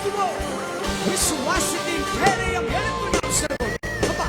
எழுப்புவோம். விசுவாசத்தின் கேடயம் எடுத்து நாம் செல்வோம். அப்பா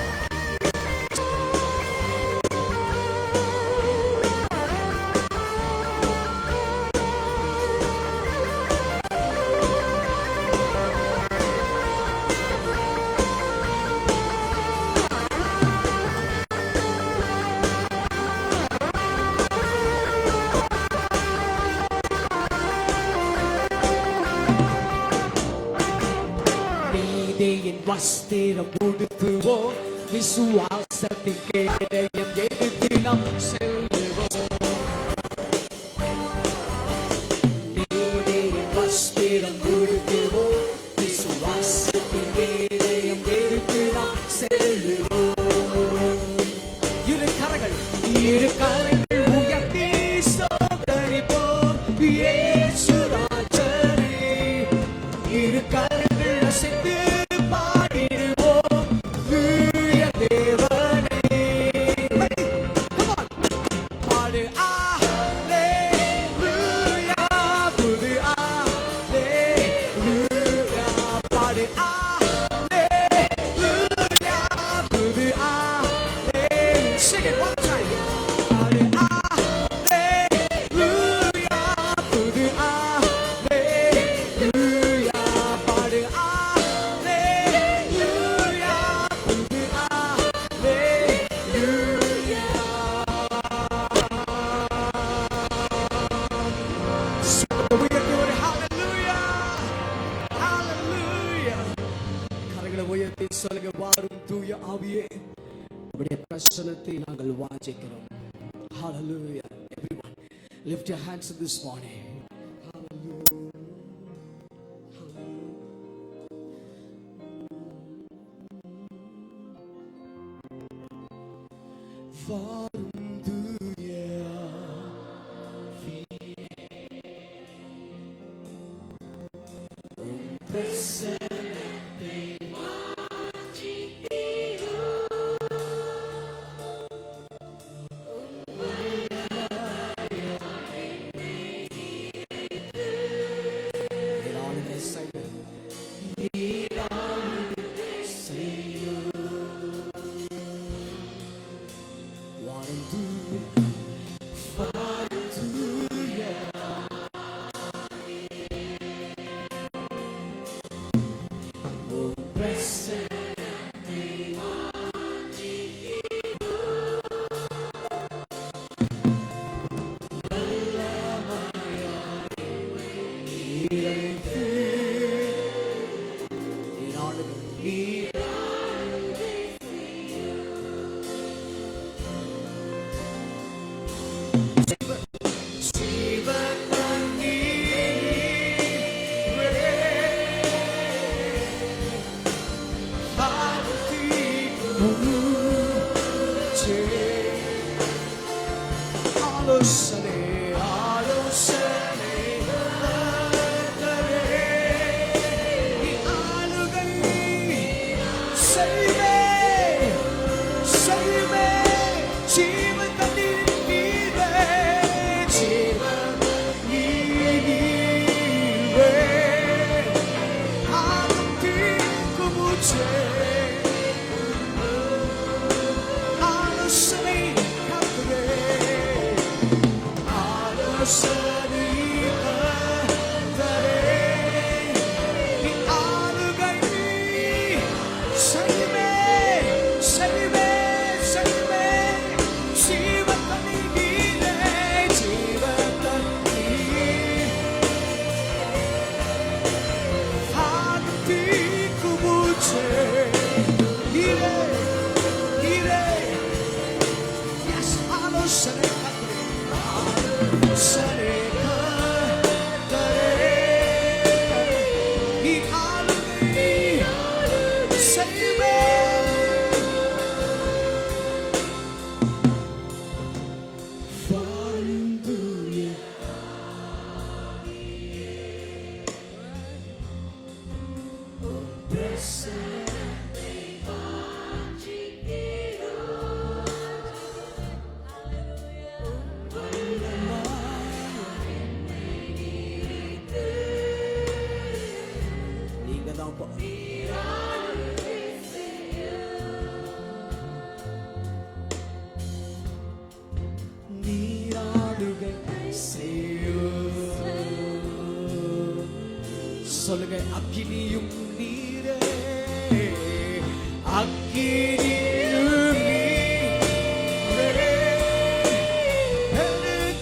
வஸ்திரம் உடுத்துவோம். விசுவாசத்தின் கேடயம் எடுத்து நாம் செல்வோம். வஸ்திரம் உடுத்துவோம். விசுவாசத்தின் கேடயம் எடுத்து நாம் செல்வோம். இரு கரங்கள் உயர்த்தி சோதரிப்போம். இயேசு ராஜரே. இரு கரங்கள் அசைத்து பிரசன்னத்தை நாங்கள் வாஞ்சிக்கிறோம். Hallelujah. Everyone, lift your hands this morning. Hallelujah. சொல்லுங்க. அக்கினியும் நீரே, அக்கினியும் நீரே,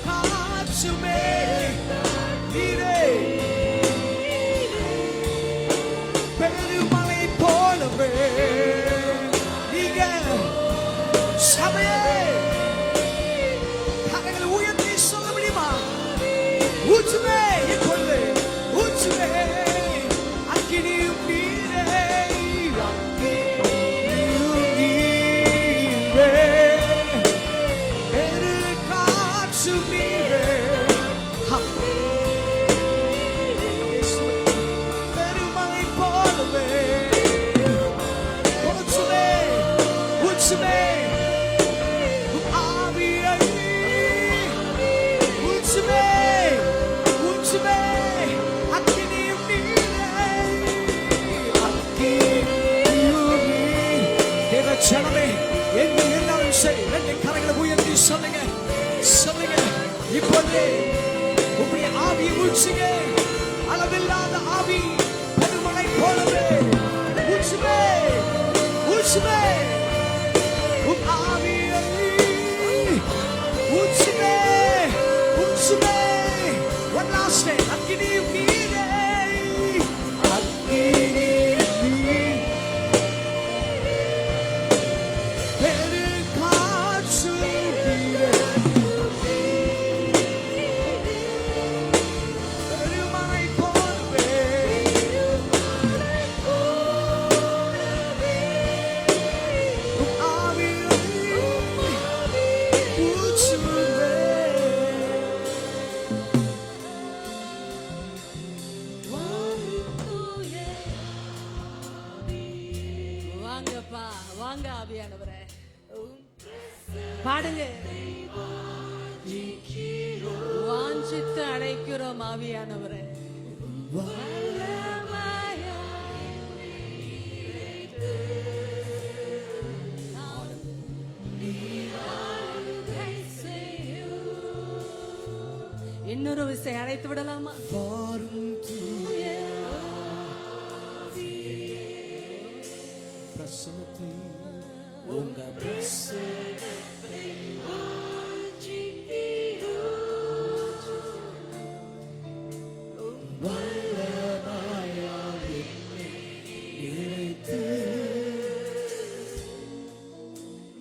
காற்றுமே நீரே, பெருமழை போலவே நீங்க சபையே கரங்களை உயர்த்தி சொல்ல முடியுமா? ஊற்றுமே, இப்பொழுது ஊற்றுமே, அக்கினியும் நீரே, அக்கினியும் நீரே, பெரு காற்றும் நீரே, பெருமழை போலவே ஊற்றுமே, ஊற்றுமே, ஆவியை ஊற்றுமே, ஊற்றுமே, அக்கினியும் நீரே, அக்கினியும் நீரே. தேவ ஜனமே, எங்கு இருந்தாலும் சரி, ரெண்டு கரங்களை உயர்த்தி சொல்லுங்க, சொல்லுங்க. இப்போது உங்களுடைய ஆவியை ஊற்றுங்க. அளவில்லாத ஆவி பெருமழை போலவே ஊற்றுமே, ஊற்றுமே, உம் ஆவியை ஊற்றுமே, ஊற்றுமே. One last time. அக்கினியும் நீரே, அக்கினியும் நீரே, பெரு காற்று நீரே, பெருமழை போலவே உம் ஆவியை ஊற்றுமே. வாங்கப்பா, வாங்க ஆவியானவரே, பாடுங்க. வாஞ்சித்து அழைக்கிறோம் ஆவியானவரே. இன்னொரு விசை அழைத்து விடலாமா? வாரும் தூய பிரசன்னத்தை, உங்க பிரசன்னத்தை வல்லமையால் என்னை நிறைத்து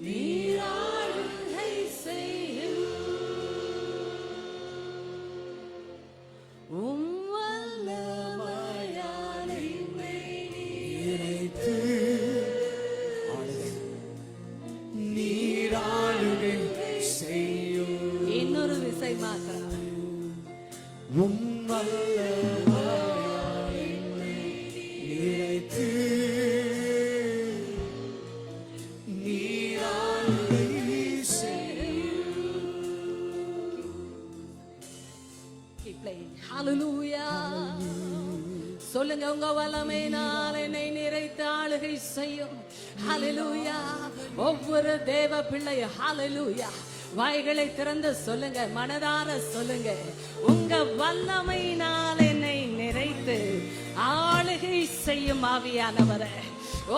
நீராளுகை செய்யும் உம் வல்லமையால் என்னை நிறைத்து நீராளுகை செய்யும். இன்னொரு விசை மாத்திரம். உம் வல்லமையால் என்னை நிறைத்து நீராளுகை செய்யும். Keep playing. Hallelujah. சொல்லுங்க, உங்க வல்லமையினால் என்னை நிறைத்து ஆளுகை செய்யும். ஹalleluya. ஒவ்வொரு தேவ பிள்ளை ஹalleluya வாய்களை திறந்து சொல்லுங்க, மனதார சொல்லுங்க, உங்க வல்லமையினால் என்னை நிறைத்து ஆளுகை செய்யும் ஆவியானவரே. ஓ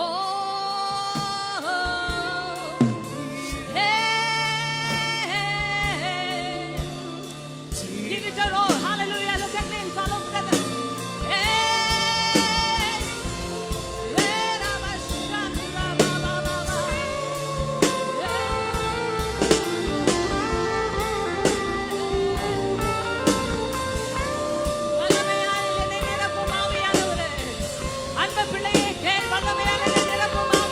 give it a roll. Hallelujah. Look at me and follow together. அன்பு பிள்ளையே, வல்லமையான நிரப்பும்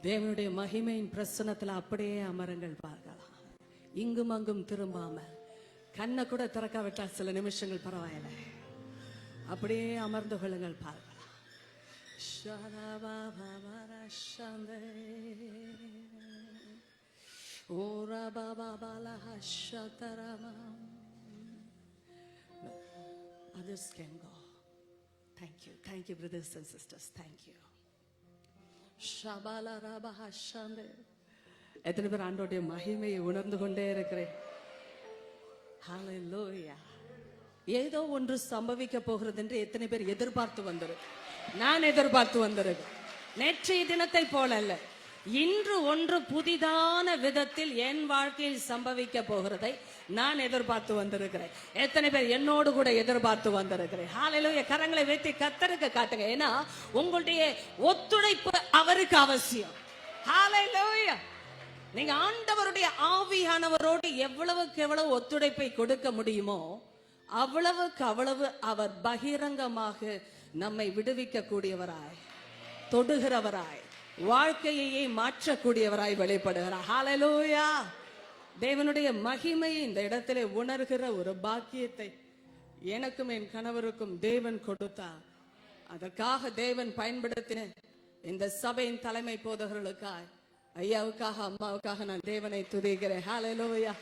தேவனுடைய மகிமையின் பிரசன்னத்துல அப்படியே அமருங்கள் பார்க்கலாம். இங்கும் அங்கும் திரும்பாம கண்ணை கூட திறக்காவிட்டா சில நிமிஷங்கள் பரவாயில்லை, அப்படியே அமர்ந்து கொள்ளுங்கள் பார்க்கலாம். Others can go. Thank you brothers and sisters, thank you. Shabala rabaha shande. எத்தனை பேர் ஆண்டவருடைய மகிமையை உணர்ந்து கொண்டே இருக்கிறேன்? ஹalleluya. ஏதோ ஒன்று சம்பவிக்க போகிறது என்று எத்தனை பேர் எதிர்பார்த்து வந்திருக்கு? நான் எதிர்பார்த்து வந்திருக்கேன். நேற்றைய தினத்தை போல அல்ல, இன்று ஒன்று புதிதான விதத்தில் என் வாழ்க்கையில் சம்பவிக்க போகிறதை நான் எதிர்பார்த்து வந்திருக்கிறேன். எத்தனை பேர் என்னோடு கூட எதிர்பார்த்து வந்திருக்கிறேன்? ஹalleluya. கரங்களை வைத்து கர்த்தருக்கு காட்டுங்க. ஏன்னா உங்களுடைய ஒத்துழைப்பு அவருக்கு அவசியம். ஹalleluya. நீங்க ஆண்டவருடைய ஆவியானவரோடு எவ்வளவுக்கு எவ்வளவு ஒத்துழைப்பை கொடுக்க முடியுமோ அவ்வளவுக்கு அவ்வளவு அவர் பகிரங்கமாக நம்மை விடுவிக்க கூடியவராய், தொடுகிறவராய், வாழ்க்கையை மாற்றக்கூடியவராய் வெளிப்படுகிறார். ஹalleluya. தேவனுடைய மகிமையை இந்த இடத்திலே உணர்கிற ஒரு பாக்கியத்தை எனக்கும் என் கணவருக்கும் தேவன் கொடுத்தார். அதற்காக தேவன் பயன்படுத்தின இந்த சபையின் தலைமை போதகர்களுக்காய், ஐயாவுக்காக, அம்மாவுக்காக நான் தேவனை துதிக்கிறேன். ஹalleluya.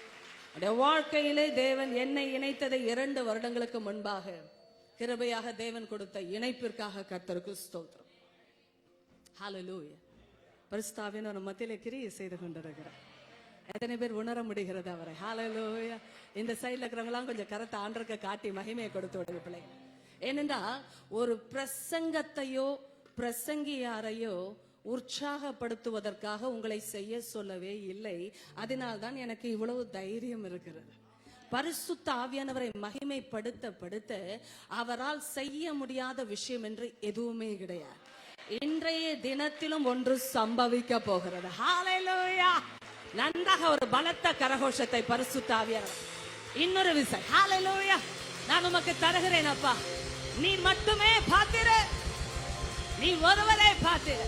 வாழ்க்கையிலே தேவன் என்னை இணைத்ததை 2 வருடங்களுக்கு முன்பாக கிருபையாக தேவன் கொடுத்த இணைப்பிற்காக கர்த்தருக்கு ஸ்தோத்திரம். ஹalleluya. பரிசுத்தாவியானவர் மத்தியிலே கிரியை செய்து கொண்டிருக்கிறார். எத்தனை பேர் உணர முடிகிறது அவரை? ஹalleluya. இந்த சைடுல இருக்கிறவங்களாம் கொஞ்சம் கரத்தை ஆண்டருக்கு காட்டி மகிமையை கொடுத்து விடுங்க பிள்ளை. ஏனென்றா ஒரு பிரசங்கத்தையோ பிரசங்கியாரையோ உற்சாகப்படுத்துவதற்காக உங்களை செய்ய சொல்லவே இல்லை. அதனால்தான் எனக்கு இவ்வளவு தைரியம் இருக்கிறது. பரிசுத்த ஆவியானவரை மகிமைப்படுத்த படுத்த அவரால் செய்ய முடியாத விஷயம் என்று எதுவுமே கிடையாது. இன்றைய தினத்திலும் ஒன்று சம்பவிக்க போகிறது. ஹalleluya. நன்றாக ஒரு பலத்த கரகோஷத்தை பரிசுத்த ஆவியானவர் இன்னொரு விசை ஹalleluya நான் உமக்கு தருகிறேன் அப்பா. நீ மட்டுமே பாத்திர, நீ ஒருவரே பாத்திர.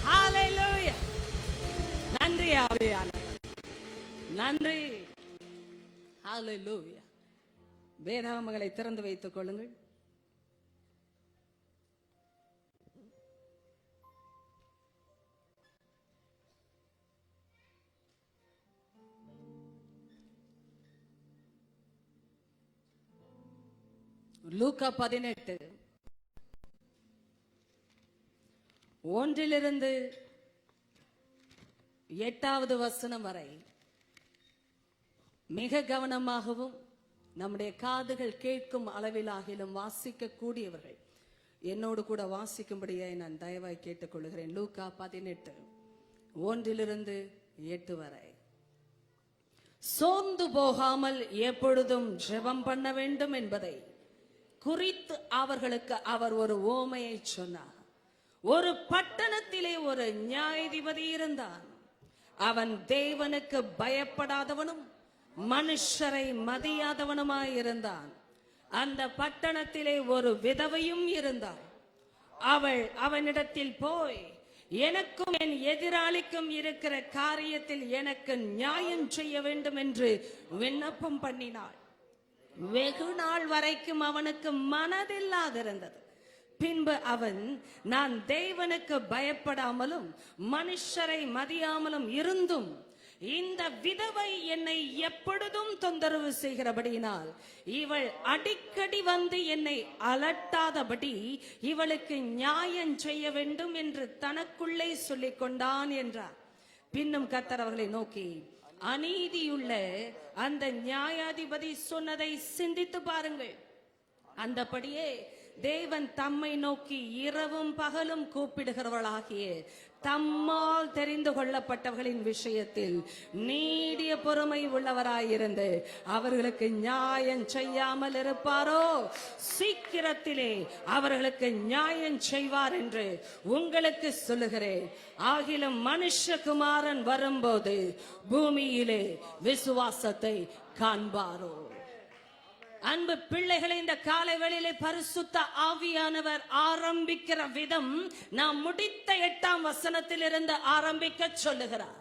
ஹalleluya. நன்றி ஆவியானவர், நன்றி. ஹalleluya. வேதாகமங்களை திறந்து வைத்துக் கொள்ளுங்கள். லூக்கா 18 1 8 வசனம் வரை மிக கவனமாகவும் நம்முடைய காதுகள் கேட்கும் அளவிலாகிலும் வாசிக்க கூடியவர்கள் என்னோடு கூட வாசிக்கும்படியே நான் தயவாய் கேட்டுக்கொள்கிறேன். லூக்கா 18 1 8 வரை. சோர்ந்து போகாமல் எப்பொழுதும் ஜெபம் பண்ண வேண்டும் என்பதை குறித்து அவர்களுக்கு அவர் ஒரு ஓமையை சொன்னார். ஒரு பட்டணத்திலே ஒரு நியாயாதிபதி இருந்தான். அவன் தேவனுக்கு பயப்படாதவனும் மனுஷரை மதியாதவனுமாயிருந்தான். அந்த பட்டணத்திலே ஒரு விதவையும் இருந்தாள். அவள் அவனிடத்தில் போய், எனக்கும் என் எதிராளிக்கும் இருக்கிற காரியத்தில் எனக்கு நியாயம் செய்ய வேண்டும் என்று விண்ணப்பம் பண்ணினாள். வெகு நாள் வரைக்கும் அவனுக்கு மனதில்லாதிருந்தது. பின்பு அவன், நான் தேவனுக்கு பயப்படாமலும் மனுஷரை மதியாமலும் இருந்தும் இந்த விதவை என்னை எப்பொழுதும் தொந்தரவு செய்கிறபடியினால் இவள் அடிக்கடி வந்து என்னை அலட்டாதபடி இவளுக்கு நியாயம் செய்ய வேண்டும் என்று தனக்குள்ளே சொல்லிக் கொண்டான் என்றார். பின்னும் கர்த்தர் அவர்களை நோக்கி, அநீதியுள்ள அந்த நியாயாதிபதி சொன்னதை சிந்தித்து பாருங்கள். அந்தபடியே தேவன் தம்மை நோக்கி இரவும் பகலும் கூப்பிடுகிறவர்களாகிய தம்மால் தெரிந்து கொள்ளப்பட்டவர்களின் விஷயத்தில் நீடிய பொறுமை உள்ளவராயிருந்து அவர்களுக்கு நியாயம் செய்யாமல் இருப்பாரோ? சீக்கிரத்திலே அவர்களுக்கு நியாயம் செய்வார் என்று உங்களுக்கு சொல்லுகிறேன். ஆகிலும் மனுஷகுமாரன் வரும்போது பூமியிலே விசுவாசத்தை காண்பாரோ? அன்பு பிள்ளைகளை, இந்த காலை வேளையிலே பரிசுத்த ஆவியானவர் ஆரம்பிக்கிற விதம் நாம் முடித்த 8ஆம் வசனத்தில் இருந்து ஆரம்பிக்க சொல்லுகிறார்.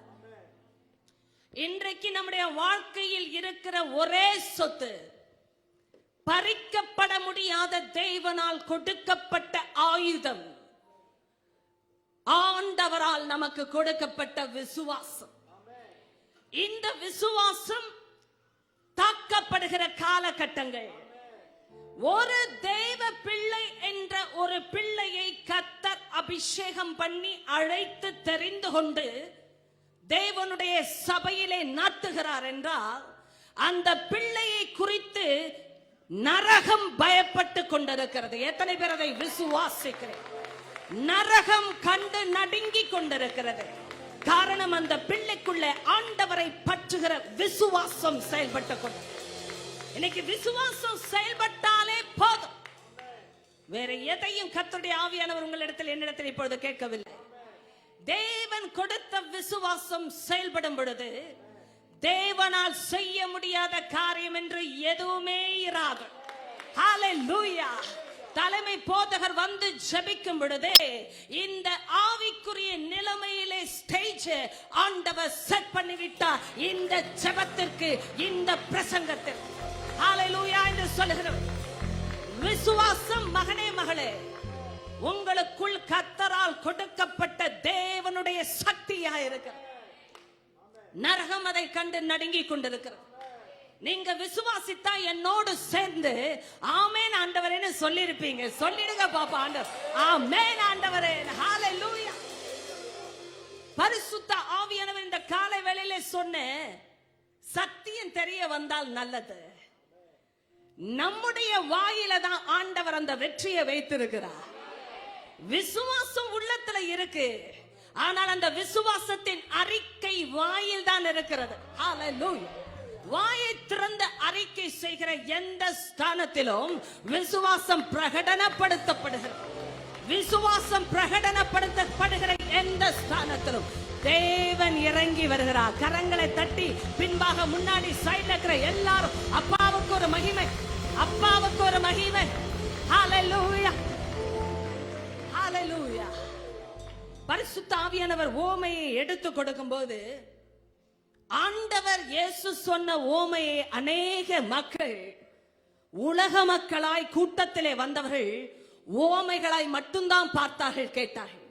இன்றைக்கு நம்முடைய வாழ்க்கையில் இருக்கிற ஒரே சொத்து, பறிக்கப்பட முடியாத தேவனால் கொடுக்கப்பட்ட ஆயுதம், ஆண்டவரால் நமக்கு கொடுக்கப்பட்ட விசுவாசம். இந்த விசுவாசம் தாக்கப்படுகிற காலகட்டங்கள், ஒரு தேவ பிள்ளை என்ற ஒரு பிள்ளையை கர்த்தர் அபிஷேகம் பண்ணி அழைத்து தெரிந்து கொண்டு தேவனுடைய சபையிலே நாட்டுகிறார் என்றால், அந்த பிள்ளையை குறித்து நரகம் பயப்பட்டு கொண்டிருக்கிறது. எத்தனை பேர் அதை விசுவாசிக்கிறேன்? நரகம் கண்டு நடுங்கி கொண்டிருக்கிறது. காரணம், அந்த பிள்ளைக்குள்ள ஆண்டவரை பற்றுகிற விசுவாசம் செயல்பட்டு கொண்டு. இன்னைக்கு விசுவாசம் செயல்பட்டாலே போதும், வேற எதையும் கர்த்தருடைய ஆவியானவர் உங்களிடத்தில் என்னிடத்தில் இப்பொழுது கேட்கவில்லை. தேவன் கொடுத்த விசுவாசம் செயல்படும் பொழுது தேவனால் செய்ய முடியாத காரியம் என்று எதுவுமே இராது. ஹல்லேலூயா. தலைமை போதகர் வந்து ஜெபிக்கும் பொழுதே இந்த ஆவிக்குரிய நிலைமையிலே ஸ்டேஜ் ஆண்டவர் செட் பண்ணிவிட்டார். இந்த ஜெபத்திற்கு, இந்த பிரசங்கத்திற்கு ஹல்லேலூயா என்று சொல்லுகிறோம். விசுவாசம் மகனே மகளே, உங்களுக்குள் கர்த்தரால் கொடுக்கப்பட்ட தேவனுடைய சக்தியா இருக்கிறது. நரகம் அதை கண்டு நடுங்கி கொண்டிருக்கிறது. நீங்க விசுவாசித்தா என்னோடு சேர்ந்து ஆமென் ஆண்டவரேன்னு சொல்லிருப்பீங்க. சொல்லிடுங்க பாப்பா. ஆண்டவர் ஆமென் ஆண்டவரே. ஹல்லேலூயா. பரிசுத்த ஆவியானவர் இந்த காலை வேளையிலே சொன்ன சத்தியம் தெரிய வந்தால் நல்லது. நம்முடைய வாயில தான் ஆண்டவர் அந்த வெற்றியை வைத்திருக்கிறார். விசுவாசம் உள்ளத்துல இருக்கு, ஆனால் அந்த விசுவாசத்தின் அறிக்கை வாயில் தான் இருக்கிறது. ஹல்லேலூயா. வாயை திறந்த அறிக்கை செய்கிற எந்த ஸ்தானத்திலும் விசுவாசம் பிரகடனப்படுத்தப்படுகிறது. விசுவாசம் பிரகடனப்படுத்தப்படுகிற எந்த ஸ்தானத்திலும் தேவன் இறங்கி வருகிறார். கரங்களை தட்டி பின்பாக முன்னாடி சைடுல இருக்கிற எல்லாரும் அப்பாவுக்கு ஒரு மகிமை, அப்பாவுக்கு ஒரு மகிமை. ஹல்லேலூயா. ஹல்லேலூயா. பரிசுத்த ஆவியானவர் ஓமையை எடுத்து கொடுக்கும் போது, ஆண்டவர் இயேசு சொன்ன ஓமையை அநேக மக்கள், உலக மக்களாய் கூட்டத்திலே வந்தவர்கள் ஓமைகளாய் மட்டும்தான் பார்த்தார்கள், கேட்டார்கள்.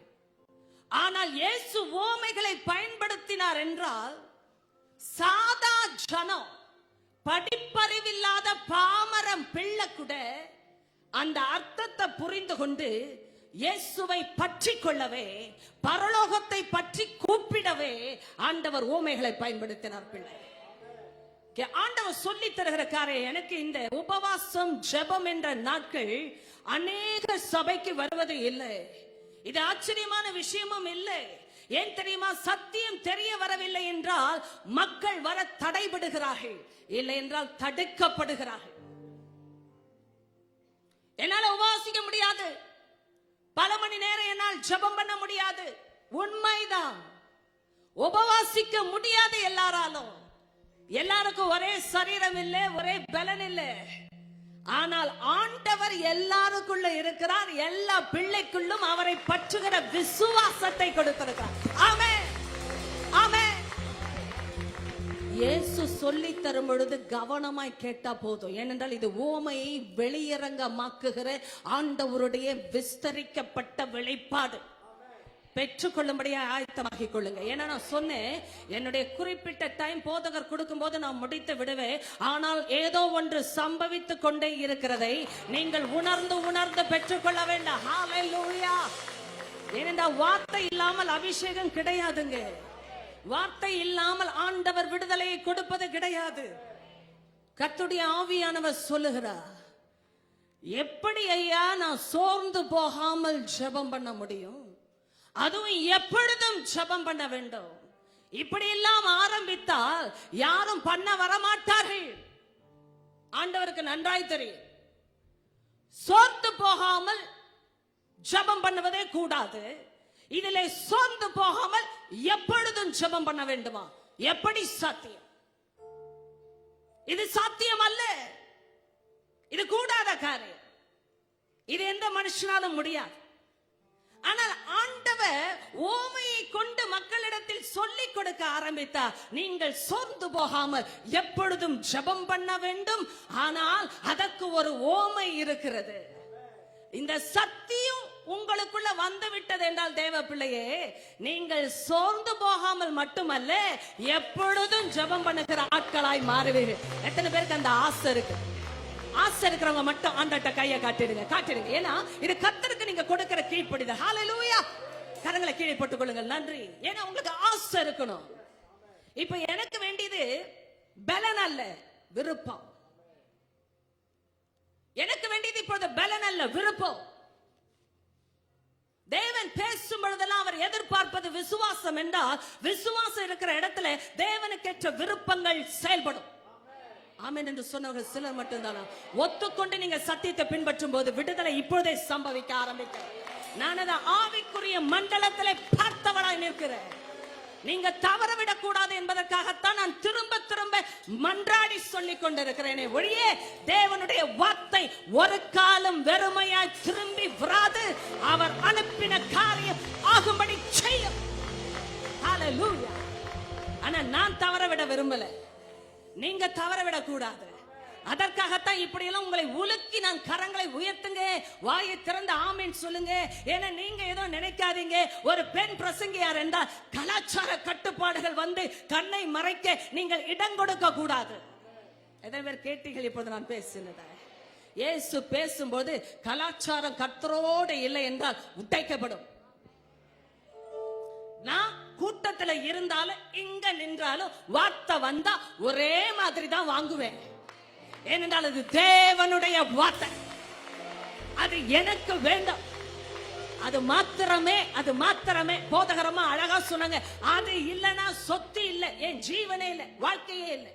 ஆனால் இயேசு ஓமைகளை பயன்படுத்தினார் என்றால், சாதா ஜனம், படிப்பறிவில்லாத பாமரம் பிள்ளை கூட அந்த அர்த்தத்தை புரிந்து கொண்டு இயேசுவை பற்றி கொள்ளவே, பரலோகத்தை பற்றி கூப்பிடவே ஆண்டவர் ஓமைகளை பயன்படுத்தினார். பிள்ளை ஆண்டவர் சொல்லி தருகிற காரியம், எனக்கு இந்த உபவாசம் ஜெபம் என்ற நாட்கள் அநேக சபைக்கு வருவது இல்லை. இது ஆச்சரியமான விஷயமும் இல்லை. ஏன் தெரியுமா? சத்தியம் தெரிய வரவில்லை என்றால் மக்கள் வர தடைபடுகிறார்கள், இல்லை என்றால் தடுக்கப்படுகிறார்கள். என்னால உபவாசிக்க முடியாது, பல மணி நேரம் என்னால் ஜெபம் பண்ண முடியாது. உண்மைதான், உபவாசிக்க முடியாது எல்லாராலும். எல்லாருக்கும் ஒரே சரீரம் இல்லை, ஒரே பலன் இல்லை. ஆனால் ஆண்டவர் எல்லாருக்குள்ள இருக்கிறார். எல்லா பிள்ளைக்குள்ளும் அவரை பற்றுகிற விசுவாசத்தை கொடுத்திருக்கிறார். ஆமென், ஆமென். இயேசு சொல்லி தரும் பொழுது கவனமாய் கேட்டா போதும். ஏனென்றால் இது ஓமையை வெளியரங்கமாக்குகிற ஆண்டவருடைய விஸ்தரிக்கப்பட்ட வெளிப்பாடு. பெற்றுக்கொள்ளும்படியா ஆயத்தமாகிக் கொள்ளுங்க. ஏன்னா நான் சொன்னேன், என்னுடைய குறிப்பிட்ட டைம் போதகர் கொடுக்கும் போது நான் முடித்து விடுவேன். ஆனால் ஏதோ ஒன்று சம்பவித்துக் கொண்டே இருக்கிறதை நீங்கள் உணர்ந்து உணர்ந்து பெற்றுக்கொள்ள வேண்டாம். ஹல்லேலூயா. ஏனென்றால் வார்த்தை இல்லாமல் அபிஷேகம் கிடையாதுங்க. வார்த்தை இல்லாமல் ஆண்டவர் விடுதலையை கொடுப்பது கிடையாது. கர்த்தருடைய ஆவியானவர் சொல்லுகிறார், எப்படி ஐயா நான் சோர்ந்து போகாமல் ஜெபம் பண்ண முடியும்? அதுவும் எப்பொழுதும் ஜெபம் பண்ண வேண்டும். இப்படி எல்லாம் ஆரம்பித்தால் யாரும் பண்ண வரமாட்டார்கள். ஆண்டவருக்கு நன்றாய் தெரியும். சோர்ந்து போகாமல் ஜெபம் பண்ணுவதே கூடாது. இதிலே சோர்ந்து போகாமல் எப்பொழுதும் ஜெபம் பண்ண வேண்டுமா? எப்படி சாத்தியம்? இது சாத்தியம் அல்ல. இது கூடாத காரியம். இது எந்த மனுஷனாலும் முடியாது. ஆனால் ஆண்டவர் ஓமையை கொண்டு மக்களிடத்தில் சொல்லிக் கொடுக்க ஆரம்பித்தார். நீங்கள் சோர்ந்து போகாமல் எப்பொழுதும் ஜெபம் பண்ண வேண்டும். ஆனால் அதற்கு ஒரு ஓமை இருக்கிறது. இந்த சத்தியம் உங்களுக்குள்ள வந்து விட்டது என்றால் தேவ பிள்ளையே, நீங்கள் சோர்ந்து போகாமல் மட்டுமல்ல, எப்பொழுதும் ஜெபம் பண்ணுகிற ஆட்களாய் மாறுவீர்கள். எத்தனை பேருக்கு அந்த ஆசை இருக்கு? ஆசை இருக்கிறவங்க மட்டும் ஆண்டட்ட கையை காட்டிடுங்க. ஏன்னா இது கர்த்தருக்கு நீங்க கொடுக்கிற கீழ்ப்படிதல். ஹல்லேலூயா. கரங்களை கீழே போட்டுக் கொள்ளுங்கள். நன்றி. ஏன்னா உங்களுக்கு ஆசை இருக்கணும். இப்ப எனக்கு வேண்டியது பலன் அல்ல, விருப்பம். எனக்கு வேண்டியது இப்பொழுது பலன் அல்ல, விருப்பம். தேவன் பேசும் பொழுதெல்லாம் அவர் எதிர்பார்ப்பது விசுவாசம் என்றால், விசுவாசம் இருக்கிற இடத்துல தேவனுக்கேற்ற விருப்பங்கள் செயல்படும். ஆமென் என்று சொன்னவர்கள் சிலர் மட்டும்தான். ஒத்துக்கொண்டு நீங்க சத்தியத்தை பின்பற்றும் போது விடுதலை இப்பொழுதே சம்பவிக்க ஆரம்பிக்க. நான் அதை ஆவிக்குரிய மண்டலத்திலே பார்த்தவளாய் நிற்கிறேன். நீங்க தவறவிடக் கூடாது என்பதற்காகத்தான் நான் திரும்ப திரும்ப மன்றாடி சொல்லிக் கொண்டிருக்கிறேனே ஒழிய, தேவனுடைய வார்த்தை ஒரு காலம் வெறுமையாய் திரும்பி வராது. அவர் அனுப்பின காரியம் ஆகும்படி செய்யும். ஹல்லேலூயா. ஆனா நான் தவறவிட விரும்பல, நீங்க தவறவிடக் கூடாது. அதற்காகத்தான் இப்படி எல்லாம் உங்களை உலுக்கி நான் கரங்களை உயர்த்துங்க, வாயை திறந்து ஆமென் சொல்லுங்க. ஏன்னா நீங்க ஏதோ நினைக்காதீங்க, ஒரு பெண் பிரசங்கியார் என்றால் கலாச்சார கட்டுப்பாடுகள் வந்து கண்ணை மறைக்க நீங்கள் இடம் கொடுக்க கூடாது. எத்தனை பேர் கேட்டீர்கள் இப்போது நான் பேசினத? இயேசு பேசும்போது கலாச்சாரம் கர்த்தரோடு இல்லை என்றால் உடைக்கப்படும். நான் கூட்டத்துல இருந்தாலும் இங்க நின்றாலும் வார்த்தை வந்தா ஒரே மாதிரி தான் வாங்குவேன். ஏனென்றால் அது தேவனுடைய வார்த்தை, அது எனக்கு வேண்டும். அது மாத்திரமே போதகரமா அழகா சொன்னாங்க. அது இல்லைன்னா சொத்து இல்லை, என் ஜீவனே இல்லை, வாழ்க்கையே இல்லை.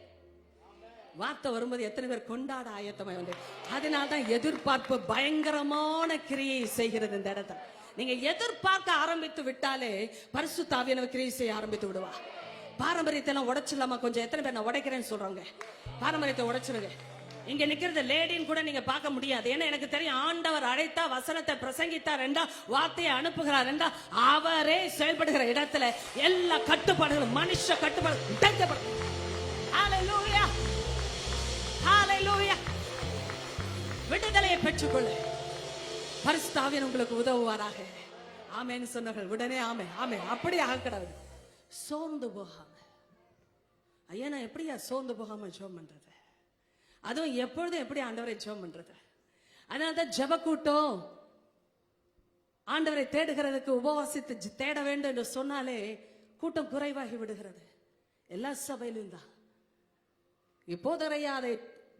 வார்த்தை வரும்போது எத்தனை பேர் கொண்டாட ஆயத்தமாய் வந்து, அதனால்தான் எதிர்பார்ப்பு பயங்கரமான கிரியை செய்கிறது. இந்த இடத்துல நீங்க எதிர்பார்க்க ஆரம்பித்து விட்டாலே பரிசுத்த ஆவியானவர் கிரியை செய்ய ஆரம்பித்து விடுவா. பாரம்பரியத்தை எல்லாம் உடைச்சிடலாமா? கொஞ்சம் எத்தனை பேர் நான் உடைக்கிறேன்னு சொல்றாங்க? பாரம்பரியத்தை உடைச்சிருங்க. இங்க நிக்கிறது லேடின்னு கூட நீங்க பார்க்க முடியாது. ஏன்னா எனக்கு தெரியும், ஆண்டவர் அழைத்தா வசனத்தை பிரசங்கித்தார் என்றா, வார்த்தையை அனுப்புகிறார் என்றா, அவரே செயல்படுகிற இடத்துல எல்லா கட்டுப்பாடுகளும் மனுஷ கட்டுப்பாடு உடைக்கப்படும். ஹல்லேலூயா, ஹல்லேலூயா. விடுதலையை பெற்றுக்கொள்ள பரிசுத்த ஆவியானவர் உங்களுக்கு உதவுவாராக. ஆமென் சொன்னவர்கள் உடனே ஆமென் ஆமென். அப்படி ஆகக்கூடாது. சோர்ந்து போகாம, ஐயா நான் எப்படியா சோர்ந்து போகாம ஜெபம் பண்றது? அதுவும் எப்பொழுதும் எப்படி ஆண்டவரை ஜெபம் பண்றது? அதனால்தான் ஜெப கூட்டம் ஆண்டவரை தேடுகிறதுக்கு உபவாசித்து தேட வேண்டும் என்று சொன்னாலே கூட்டம் குறைவாகி விடுகிறது. எல்லா சபையிலும் தான். இப்போதையா அதை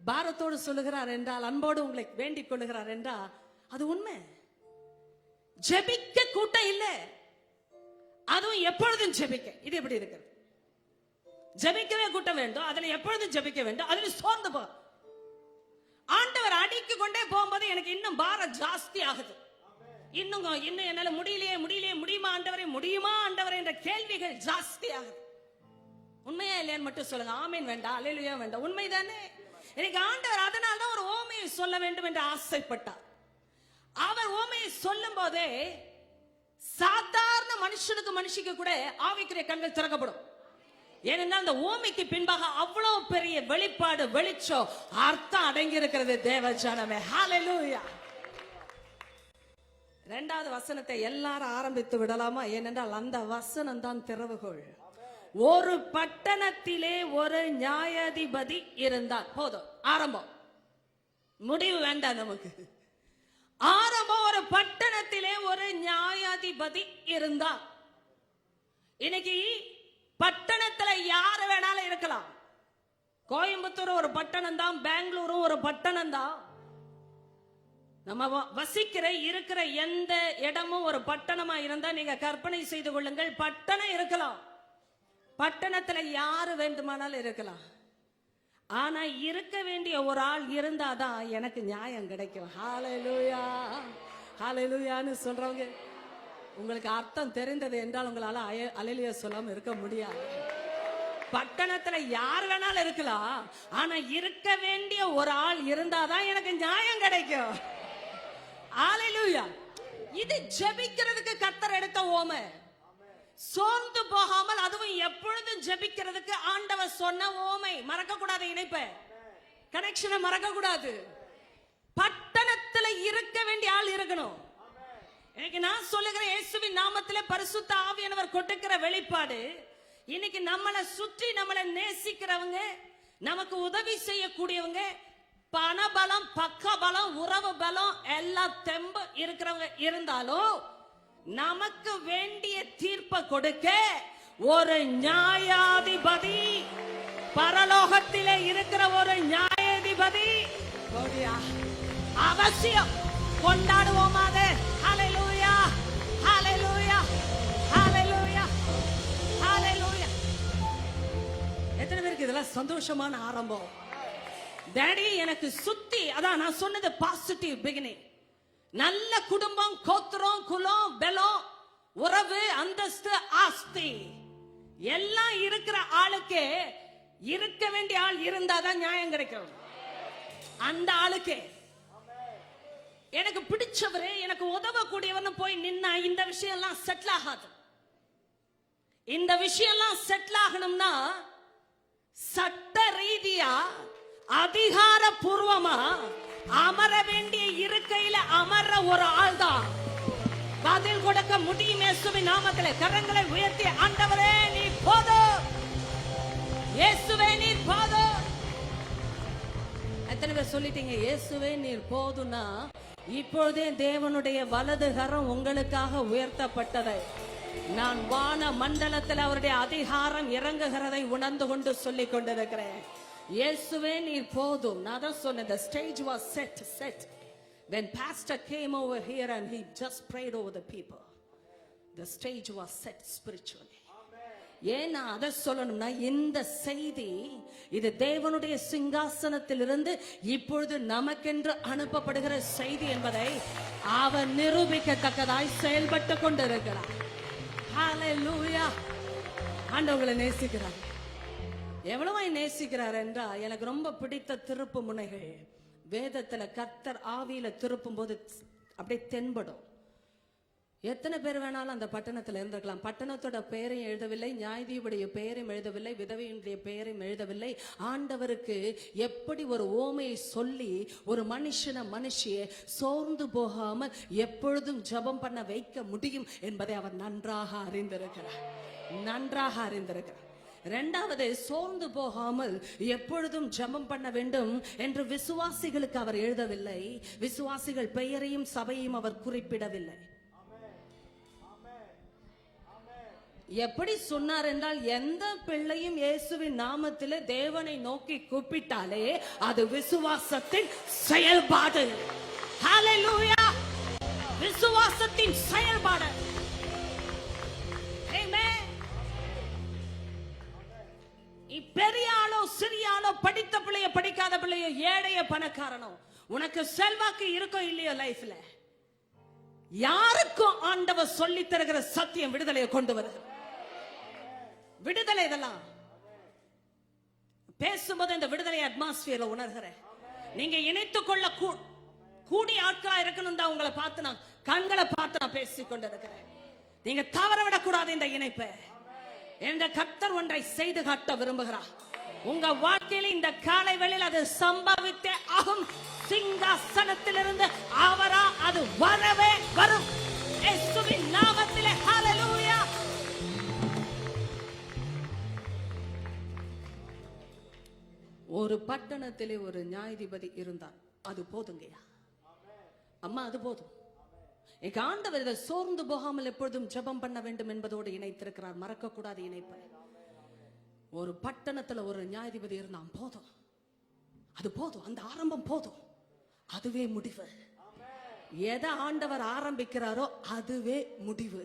பாரத்தோடு சொல்லுகிறார் என்றால், அன்போடு உங்களை வேண்டிக் கொள்ளுகிறார் என்றால் அது உண்மை. ஜெபிக்க கூட்டம் இல்ல, அதுவும் எப்பொழுதும் ஜெபிக்க. இது எப்படி இருக்கிறது? ஜெபிக்கவே கூட்டம் வேண்டும், அதுல எப்பொழுதும் ஜெபிக்க வேண்டும், அதுல சோர்ந்து போ. ஆண்டவர் அடிக்கு கொண்டே போகும்போது எனக்கு இன்னும் பாரம் ஜாஸ்தி ஆகுது. இன்னும் என்னால முடியுமா ஆண்டவரே, முடியுமா ஆண்டவரே என்ற கேள்விகள் ஜாஸ்தி ஆகுது. உண்மையா இல்லையான்னு மட்டும் சொல்லுங்க. ஆமீன் வேண்டாம், அல்லேலூயா வேண்டாம். உண்மைதானே? எனக்கு ஆண்டவர் அதனால்தான் ஒரு ஓமையை சொல்ல வேண்டும் என்று ஆசைப்பட்டார். அவர் ஓமையை சொல்லும் போதே சாதாரண மனுஷிக்கு கூட ஆவிக்குரிய கண்கள் திறக்கப்படும். ஏனென்றால் அந்த ஓமைக்கு பின்பாக அவ்வளவு பெரிய வெளிப்பாடு, வெளிச்சம், அர்த்தம் அடங்கி இருக்கிறது. தேவ ஜனமே, ஹல்லேலூயா. இரண்டாவது வசனத்தை எல்லாரும் ஆரம்பித்து விடலாமா? ஏனென்றால் அந்த வசனம் தான் திறவுகோல். ஒரு பட்டணத்திலே ஒரு நியாயாதிபதி இருந்தார். போதும், ஆரம்பம், முடிவு வேண்டாம் நமக்கு. ஆரம்பம், ஒரு பட்டணத்திலே ஒரு நியாயாதிபதி இருந்தார். இன்னைக்கு பட்டணத்துல யாரு வேணாலும் இருக்கலாம். கோயம்புத்தூர் ஒரு பட்டணம் தான், பெங்களூரும் ஒரு பட்டணம் தான். நம்ம வசிக்கிற இருக்கிற எந்த இடமும் ஒரு பட்டணமா இருந்தா நீங்க கற்பனை செய்து கொள்ளுங்கள், பட்டணம் இருக்கலாம். பட்டணத்துல யாரு வேண்டுமானாலும் இருக்கலாம். ஆனா இருக்க வேண்டிய ஒரு ஆள் இருந்தாதான் எனக்கு நியாயம் கிடைக்கும். ஹல்லேலூயா, ஹல்லேலூயான்னு சொல்றவங்க, உங்களுக்கு அர்த்தம் தெரிந்தது என்றால் உங்களால அல்லேலூயா சொல்லாம இருக்க முடியாது. பட்டணத்துல யார் வேணாலும் இருக்கலாம், ஆனா இருக்க வேண்டிய ஒரு ஆள் இருந்தாதான் எனக்கு நியாயம் கிடைக்கும். ஹalleluya. இது ஜெபிக்கிறதுக்கு கர்த்தர் எடுத்த ஓமை. சோர்ந்து போகாமல், அதுவும் எப்பொழுதும் ஜெபிக்கிறதுக்கு ஆண்டவர் சொன்ன ஓமை. மறக்க கூடாது, இணைப்ப கனெக்ஷனை மறக்க கூடாது. பட்டணத்துல இருக்க வேண்டிய ஆள் இருக்கணும். இன்னைக்கு நான் சொல்லுகிறேன், இயேசுவின் நாமத்திலே பரிசுத்த ஆவியானவர் கொடுக்கிற வெளிப்பாடு, இன்னைக்கு நம்மளை சுற்றி நம்மளை நேசிக்கிறவங்க, நமக்கு உதவி செய்யக்கூடியவங்க, பணபலம், பக்க பலம், உறவு பலம் எல்லாம் தெம்பு இருக்கிறவங்க இருந்தாலும் நமக்கு வேண்டிய தீர்ப்பை கொடுக்க ஒரு நியாயாதிபதி, பரலோகத்திலே இருக்கிற ஒரு நியாயாதிபதி அவசியம். கொண்டாடுவோமா? ஹalleluya, ஹalleluya, ஹalleluya, ஹalleluya. எத்தனை பேருக்கு இதெல்லாம் சந்தோஷமான ஆரம்பம்? டாடி எனக்கு சுத்தி, அதான் நான் சொன்னது பாசிட்டிவ் பிகினிங். நல்ல குடும்பம், கோத்திரம், குலம், பலம், உறவு, அந்தஸ்து, ஆஸ்தி எல்லாம் இருக்கிற ஆளுக்கு இருக்க வேண்டிய ஆள் இருந்தாதான் நியாயம் கிடைக்கும். அந்த ஆளுக்கு எனக்கு பிடிச்சவரு, எனக்கு உதவக்கூடியவர்னு போய் நின்னா இந்த விஷயம் எல்லாம் செட்டில் ஆகாது. இந்த விஷயம் எல்லாம் செட்டில் ஆகணும்னா சட்ட ரீதியா அதிகாரபூர்வமா அமர வேண்டிய இருக்கையில அமர்ற ஒரு ஆள் தான் பதில் கொடுக்க முடியும். இயேசுவின் நாமத்திலே கரங்களை உயர்த்தி, ஆண்டவரே நீர் போதும், இயேசுவே நீர் போதும். எத்தனை பேர் சொல்லிட்டீங்க இயேசுவே நீர் போதும்னா? இப்பொழுதே தேவனுடைய வலது கரம் உங்களுக்காக உயர்த்தப்பட்டதை நான் வான மண்டலத்தில் அவருடைய அதிகாரம் இறங்குகிறதை உணர்ந்து கொண்டு சொல்லிக் கொண்டிருக்கிறேன். இயேசுவே நீர் போதும். நான் தான் சொன்னேன், the stage was set when pastor came over here and he just prayed over the people. The stage was set spiritually. ஏன் நான் அதை சொல்லணும்னா, இந்த செய்தி இது தேவனுடைய சிங்காசனத்திலிருந்து இப்பொழுது நமக்கென்று அனுப்பப்படுகிற செய்தி என்பதை அவர் நிரூபிக்கத்தக்கதாய் செயல்பட்டு கொண்டிருக்கிறார். ஹalleluya. ஆண்டவங்களை நேசிக்கிறார். எவ்வளவாய் நேசிக்கிறார் என்றால், எனக்கு ரொம்ப பிடித்த திருப்பு முனைகள் வேதத்துல கர்த்தர் ஆவியில திருப்பும் போது அப்படியே தென்படும். எத்தனை பேர் வேணாலும் அந்த பட்டணத்துல இருந்திருக்கலாம். பட்டணத்தோட பெயரையும் எழுதவில்லை, நியாயாதிபதியுடைய பெயரையும் எழுதவில்லை, விதவையுடைய பெயரையும் எழுதவில்லை. ஆண்டவருக்கு எப்படி ஒரு ஓமையை சொல்லி ஒரு மனுஷியை சோர்ந்து போகாமல் எப்பொழுதும் ஜெபம் பண்ண வைக்க முடியும் என்பதை அவர் நன்றாக அறிந்திருக்கிறார். இரண்டாவது, சோர்ந்து போகாமல் எப்பொழுதும் ஜெபம் பண்ண வேண்டும் என்று விசுவாசிகளுக்கு அவர் எழுதவில்லை. விசுவாசிகள் பெயரையும் சபையையும் அவர் குறிப்பிடவில்லை. எப்படி சொன்னார் என்றால், எந்த பிள்ளையும் இயேசுவின் நாமத்திலே தேவனை நோக்கி கூப்பிட்டாலே அது விசுவாசத்தின் செயல்பாடு. ஹalleluya. விசுவாசத்தின் செயல்பாடு. ஆமென். பெரிய ஆளோ சிறிய ஆளோ, படித்த பிள்ளைய படிக்காத பிள்ளையோ, ஏழைய பணக்காரனோ, உனக்கு செல்வாக்கு இருக்கோ இல்லையோ லைஃப்ல, யாருக்கும் ஆண்டவர் சொல்லி தருகிற சத்தியம் விடுதலையை கொண்டு வருகிறது. விடுதலை இதெல்லாம் பேசும்போது இந்த விடுதலை அட்மாஸ்பியர்ல உணர்கிறேன். நீங்க இணைத்துக் கொள்ள கூடிய ஆட்களா இருக்கணும் தான் உங்களை பார்த்து நான் கண்களை பார்த்து நான் பேசிக் கொண்டிருக்கிறேன். நீங்க தவற விடக்கூடாது இந்த இணைப்பை. என்ற கர்த்தர் ஒன்றை செய்து காட்ட விரும்புகிறார் உங்க வாழ்க்கையில். இந்த காலை வேளையில் அது சம்பவித்தே ஆகும். சிங்காசனத்திலிருந்து அவரா அது வரவே வரும். இயேசுவின் நாமத்திலே ஹalleluya. ஒரு பட்டணத்திலே ஒரு நியாயாதிபதி இருந்தார். அது போதுங்கய்யா அம்மா, அது போதும். எங்க ஆண்டவர் இதை சோர்ந்து போகாமல் எப்பொழுதும் ஜெபம் பண்ண வேண்டும் என்பதோடு இணைத்திருக்கிறார். மறக்க கூடாது இணைப்பை. ஒரு பட்டணத்துல ஒரு நியாயாதிபதி இருந்தான். போதும், அது போதும். அந்த ஆரம்பம் போதும். அதுவே முடிவு. எதை ஆண்டவர் ஆரம்பிக்கிறாரோ அதுவே முடிவு.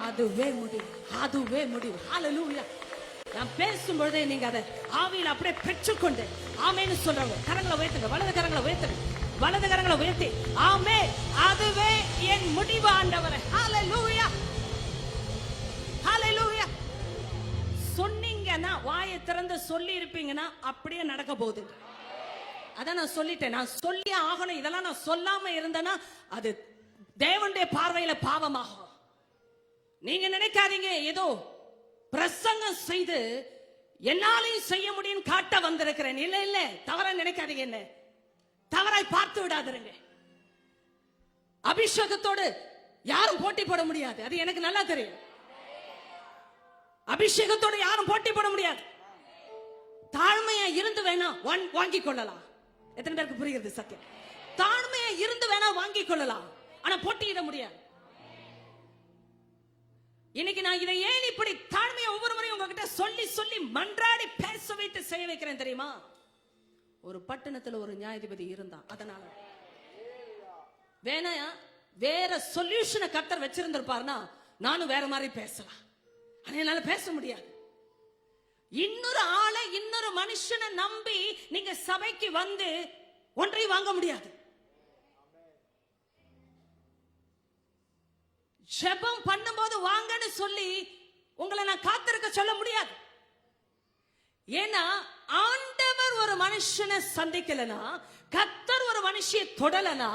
அதுவே முடிவு. அதுவே முடிவு. ஹalleluya. நான் பேசும்பொழுதே நீங்க அதை ஆவியில் அப்படியே பெற்றுக்கொண்டு ஆமென்னு சொல்றவங்க கரங்களை உயர்த்துங்க. வலது கரங்களை உயர்த்துங்க. வலது கரங்களை உயர்த்தி ஆமென். அதுவே என் முடிவு ஆண்டவரே. ஹalleluya. ஹalleluya. சொன்னீங்கன்னா வாயை வாயை திறந்து சொல்லி இருப்பீங்கன்னா அப்படியே நடக்க போகுது. அதான் நான் சொல்லிட்டேன், நான் சொல்லியே ஆகணும். இதெல்லாம் நான் சொல்லாம இருந்தேன்னா அது தேவனுடைய பார்வையில பாவமாகும். நீங்க நினைக்காதீங்க ஏதோ பிரசங்கம் செய்து என்னாலையும் செய்ய முடியும் காட்ட வந்திருக்கிறேன். இல்ல இல்ல, தவறா நினைக்காதீங்க, என்ன தவறாய் பார்த்து விடாதிருங்க. அபிஷேகத்தோடு யாரும் போட்டி போட முடியாது, அது எனக்கு நல்லா தெரியும். அபிஷேகத்தோடு யாரும் போட்டி போட முடியாது. தாழ்மையா இருந்து வேணா வாங்கிக் கொள்ளலாம். எத்தனை பேருக்கு புரிகிறது சத்தியம்? தாழ்மையா இருந்து வேணா வாங்கிக் கொள்ளலாம், ஆனா போட்டியிட முடியாது. இன்னைக்கு நான் இதை ஏன் இப்படி தாழ்மையா ஒவ்வொரு முறையும் உங்ககிட்ட சொல்லி சொல்லி மன்றாடி பேச வைத்து செய்ய வைக்கிறேன் தெரியுமா? ஒரு பட்டணத்துல ஒரு நியாயாதிபதி இருந்தான். அதனால வேணா வேற சொல்யூஷனை கர்த்தர் வச்சிருந்திருப்பாருன்னா நானும் வேற மாதிரி பேசலாம், ஆனா என்னால பேச முடியாது. இன்னொரு ஆளை இன்னொரு மனுஷனை நம்பி நீங்க சபைக்கு வந்து ஒன்றையும் வாங்க முடியாது. ஜெபம் பண்ணும்போது வாங்கன்னு சொல்லி உங்களை நான் காத்திருக்க சொல்ல முடியாது. ஏன்னா ஆண்டவர் ஒரு மனுஷனை சந்திக்கலனா, கர்த்தர் ஒரு மனுஷியை தொடலனா,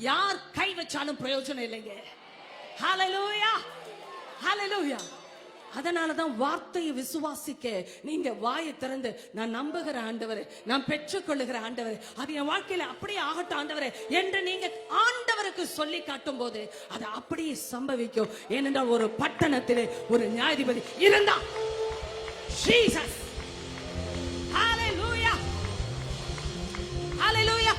யார் கை வச்சாலும் பிரயோஜனம் இல்லைங்க. ஹல்லேலூயா, ஹல்லேலூயா. அதனாலதான் வார்த்தையை விசுவாசிக்க நீங்க வாயை திறந்து நான் நம்புகிற ஆண்டவரே, நான் பெற்றுக்கொள்ளுகிற ஆண்டவரே, அது என் வாழ்க்கையில அப்படியே ஆகட்டும் ஆண்டவரே என்று நீங்க ஆண்டவருக்கு சொல்லி காட்டும் போது அது அப்படியே சம்பவிக்கும். ஏனென்றால் ஒரு பட்டணத்திலே ஒரு நியாயாதிபதி இருந்தான். ஜீசஸ். ஹல்லேலூயா, ஹல்லேலூயா.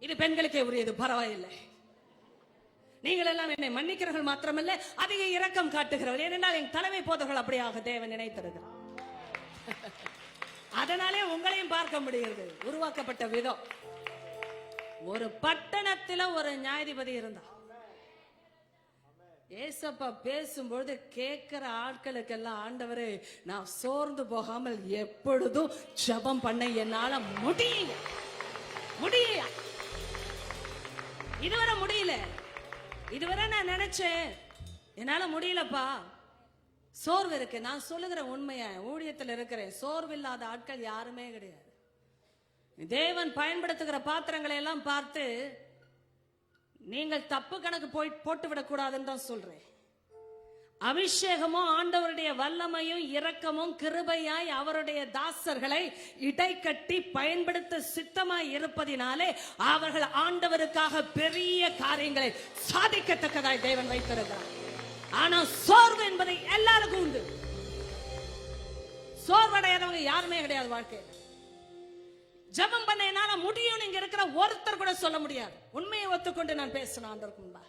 இது பெண்களுக்கே உரியது, பரவாயில்லை. நீங்கள் எல்லாம் என்னை மன்னிக்கிறவர்கள் மாத்திரமல்ல, அதிக இரக்கம் காட்டுகிறவர்கள். ஏனென்றால் என் தலைமை போதர்கள் அப்படியாக தேவன் நினைத்திருக்கிறார். அதனாலே உங்களையும் பார்க்க முடிகிறது. உருவாக்கப்பட்ட விதம். ஒரு பட்டணத்தில் ஒரு நியாயாதிபதி இருந்தார். ஏசப்பா பேசும்பொழுது கேட்கிற ஆட்களுக்கெல்லாம், ஆண்டவரே நான் சோர்ந்து போகாமல் எப்பொழுதும் ஜெபம் பண்ண என்னால முடியல. இதுவரை முடியல. இதுவரை நான் நினைச்சேன் என்னால முடியலப்பா, சோர்வு இருக்கு. நான் சொல்லுகிற உண்மைய ஊழியத்தில் இருக்கிறேன், சோர்வில்லாத ஆட்கள் யாருமே கிடையாது. தேவன் பயன்படுத்துகிற பாத்திரங்களை எல்லாம் பார்த்து நீங்கள் தப்பு கணக்கு போட்டு விடக்கூடாதுன்னு தான் சொல்றேன். அபிஷேகமும் ஆண்டவருடைய வல்லமையும் இரக்கமும் கிருபையாய் அவருடைய தாசர்களை இடைக்கட்டி பயன்படுத்த சித்தமாய் இருப்பதினாலே அவர்கள் ஆண்டவருக்காக பெரிய காரியங்களை சாதிக்கத்தக்கதாய் தேவன் வைத்திருக்கிறார். ஆனா சோர்வு என்பதை எல்லாருக்கும் உண்டு. சோர்வடையாதவங்க யாருமே கிடையாது வாழ்க்கை. ஜெபம் பண்ண என்னால முடியும் நீங்க இருக்கிற ஒருத்தர் கூட சொல்ல முடியாது. உண்மையை ஒத்துக்கொண்டு நான் பேசணும் ஆண்டவருக்கு முன்பா.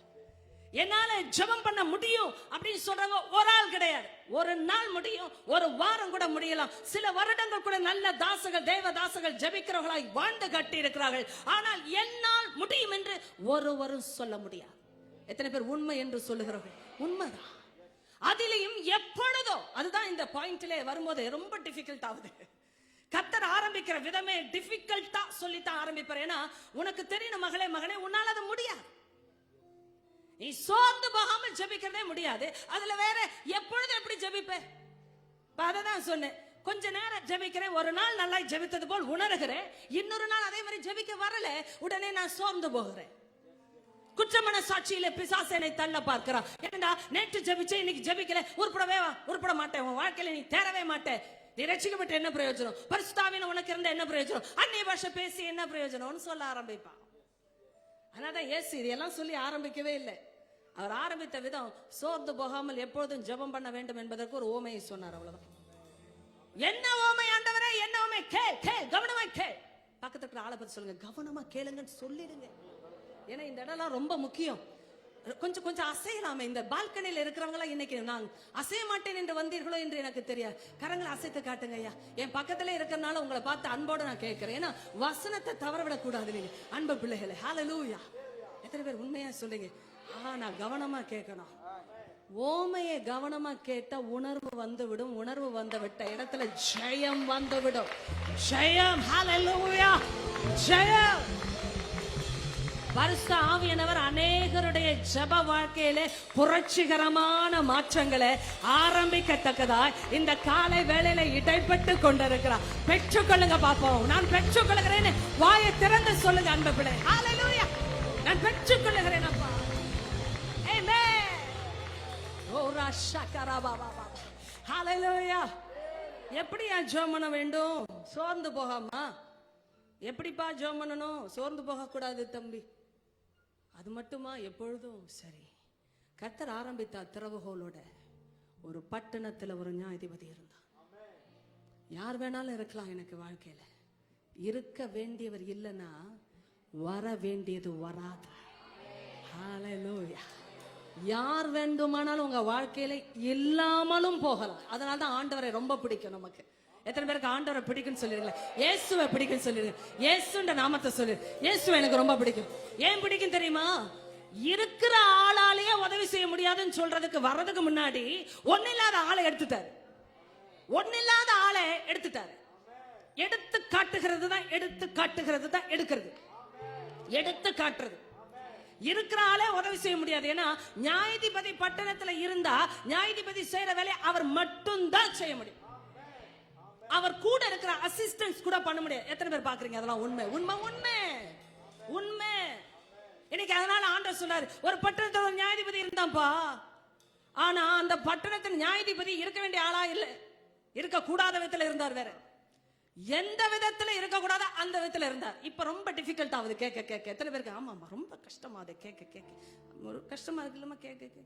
என்னால ஜெபம் பண்ண முடியும் அப்படின்னு சொல்றவங்க ஒரு ஆள் கிடையாது. ஒரு நாள் முடியும், ஒரு வாரம் கூட முடியலாம், சில வருடங்கள் கூட நல்ல தாசர்கள் தேவ தாசர்கள் ஜெபிக்கிறவர்களாய் வாழ்ந்து கட்டி இருக்கிறார்கள். ஆனால் என்னால் முடியும் என்று ஒருவரும் சொல்ல முடியாது. எத்தனை பேர் உண்மை என்று சொல்லுகிறவர்கள்? உண்மைதான். அதிலையும் எப்பொழுதோ, அதுதான் இந்த பாயிண்ட்ல வரும்போது ரொம்ப டிஃபிகல்ட் ஆகுது. கர்த்தர் ஆரம்பிக்கிற விதமே டிஃபிகல்ட்டா சொல்லித்தான் ஆரம்பிப்பார். ஏன்னா உனக்கு தெரியணும் மகளே மகனே, உன்னால அது முடியாது. நீ சோர்ந்து போகாமல் ஜெபிக்கிறதே முடியாது. அதுல வேற எப்பொழுது எப்படி ஜெபிப்ப? அததான் சொன்னேன், கொஞ்ச நேரம் ஜெபிக்கிறேன், ஒரு நாள் நல்லா ஜெபித்தது போல் உணர்கிறேன், இன்னொரு நாள் அதே மாதிரி ஜெபிக்க வரல, உடனே நான் சோர்ந்து போகிறேன். குற்றமன சாட்சியில பிசாசு என்னை தள்ள பார்க்கிறான். ஏண்டா நேற்று ஜெபிச்சே இன்னைக்கு ஜெபிக்கல, உருப்பட மாட்டேன், உன் வாழ்க்கையில நீ தேரவே மாட்டேன், நீ ரட்சிக்கப்பட்ட என்ன பிரயோஜனம், பரிசுத்தாவின் உனக்கு இருந்த என்ன பிரயோஜனம், அந்நிய பாஷை பேசி என்ன பிரயோஜனம்னு சொல்ல ஆரம்பிப்பான். அதனாலதான் இயேசு இதெல்லாம் சொல்லி ஆரம்பிக்கவே இல்லை. அவர் ஆரம்பித்த விதம் சோர்ந்து போகாமல் எப்பொழுதும் ஜெபம் பண்ண வேண்டும் என்பதற்கு ஒரு ஓமையை சொன்னார். அவ்வளவுதான். என்ன ஓமை ஆண்டவரே, என்ன ஓமை? கவனமா கேள். பக்கத்துல இருக்கிற ஆளை பத்தி சொல்லுங்க, கவனமா கேளுங்கன்னு சொல்லிடுங்க. ஏன்னா இந்த இடம்லாம் ரொம்ப முக்கியம். கொஞ்சம் அசையலாமே. இந்த பால்கனியில் இருக்கிறவங்க இன்னைக்கு நான் அசைய மாட்டேன் என்று வந்தீர்களோ என்று எனக்கு தெரியாது. கரங்களை அசைத்து காட்டுங்க ஐயா. என் பக்கத்துல இருக்கிறனால உங்களை பார்த்து அன்போடு நான் கேட்கிறேன். ஏன்னா வசனத்தை தவற விடக்கூடாது நீங்க அன்பு பிள்ளைகளை. ஹல்லேலூயா. எத்தனை பேர் உண்மையா சொல்லுங்க? நான் கவனமா கேட்கணும். ஓமையை கவனமா கேட்ட உணர்வு வந்துவிடும். உணர்வு வந்து விட்ட இடத்துல ஜெயம் வந்துவிடும். ஜெயம். ஹல்லேலூயா. ஜெயம். பரிசுத்த ஆவியானவர் அநேகருடைய ஜெப வாழ்க்கையிலே புரட்சிகரமான மாற்றங்களை ஆரம்பிக்கத்தக்கதாய் இந்த காலை வேளையில இடைப்பட்டு கொண்டிருக்கிறார். பெற்றுக்கொள்ளுங்க பாப்போம். நான் பெற்றுக்கொள்கிறேன். வாயை திறந்து சொல்லுங்க அன்பு பிள்ளை. ஹalleluya. நான் பெற்றுக்கொள்கிறேன் அப்பா. ஆமென். ஓரா ஷக்கரா பாபா. ஹalleluya. எப்படியா ஜெபம் பண்ண வேண்டும்? சோர்ந்து போகாமா? எப்படிப்பா ஜெபம் பண்ணணும்? சோர்ந்து போக கூடாது தம்பி. அது மட்டுமா? எப்பொழுதும் சரி. கர்த்தர் ஆரம்பித்த திறவுகோலோட ஒரு பட்டணத்துல ஒரு நியாயாதிபதி இருந்தான். யார் வேணாலும் இருக்கலாம் எனக்கு வாழ்க்கையில. இருக்க வேண்டியவர் இல்லைன்னா வர வேண்டியது வராது. ஹalleluya. யார் வேண்டுமானாலும் உங்க வாழ்க்கையில இல்லாமலும் போகலாம். அதனால்தான் ஆண்டவரை ரொம்ப பிடிக்கும் நமக்கு. எத்தனை பேருக்கு ஆண்டவரை பிடிக்கும்னு சொல்லிருங்க? இயேசுவை பிடிக்கும்னு சொல்லிருங்க. இயேசுன்ற நாமத்தை சொல்லு. இயேசு எனக்கு ரொம்ப பிடிக்கும். ஏன் பிடிக்கும் தெரியுமா? இருக்கிற ஆளாலேயே உதவி செய்ய முடியாதுன்னு சொல்றதுக்கு வர்றதுக்கு முன்னாடி ஒன்னில்லாத ஆளை எடுத்துட்டாரு. ஒன்னில்லாத ஆளை எடுத்துட்டாரு. எடுத்து காட்டுகிறது தான் எடுக்கிறது. எடுத்து காட்டுறது. இருக்கிற ஆளே உதவி செய்ய முடியாது. ஏன்னா நியாயாதிபதி பட்டணத்துல இருந்தா நியாயாதிபதி செய்யற வேலையை அவர் மட்டும்தான் செய்ய முடியும். அவர் கூட இருக்கிற அசிஸ்டன்ஸ் கூட பண்ண முடியாது. எத்தனை பேர் பாக்குறீங்க? அதெல்லாம் உண்மை உண்மை உண்மை உண்மை. இன்னைக்கு அதனால ஆண்டவர் சொன்னாரு, ஒரு பட்டணத்துல ஒரு நியாயாதிபதி இருந்தாப்பா. ஆனா அந்த பட்டணத்தின் நியாயாதிபதி இருக்க வேண்டிய ஆளா இல்ல, இருக்க கூடாத விதத்துல இருந்தார். வேற எந்த விதத்துல இருக்க கூடாத அந்த விதத்துல இருந்தார். இப்ப ரொம்ப டிஃபிகல்ட் ஆகுது கேட்க கேட்க. எத்தனை பேருக்கு ஆமா ரொம்ப கஷ்டமா அது கேட்க கேட்க? ஒரு கஷ்டமா இருக்கு இல்லமா கேட்க.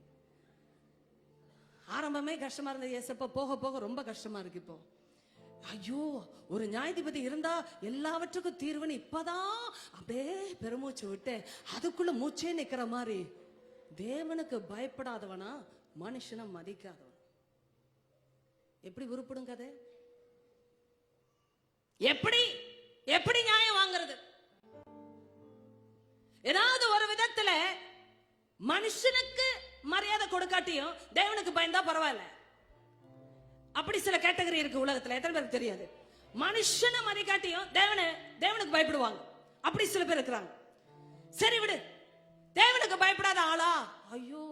ஆரம்பமே கஷ்டமா இருந்தது. ஏசப்ப போக போக ரொம்ப கஷ்டமா இருக்கு இப்போ. ஐயோ, ஒரு நியாயாதிபதி இருந்தா எல்லாவற்றுக்கும் தீர்வுன்னு இப்பதான் அப்படியே பெருமூச்சு விட்டு அதுக்குள்ள மூச்சே நிக்கிற மாதிரி. தேவனுக்கு பயப்படாதவனா மனுஷனை மதிக்காதவன் எப்படி உருப்படுங்க? அது எப்படி நியாயம் வாங்குறது? ஏதாவது ஒரு விதத்துல மனுஷனுக்கு மரியாதை கொடுக்காட்டியும் தேவனுக்கு பயந்தா பரவாயில்ல. அப்படி சில கேட்டகரி இருக்கு உலகத்துல. எத்தனை பேருக்கு தெரியாது? மனுஷனை மதிக்காட்டியும் தேவனுக்கு பயப்படுவாங்க. அப்படி சில பேர் இருக்கிறாங்க. சரி விடு, தேவனுக்கு பயப்படாத ஆளா? ஐயோ,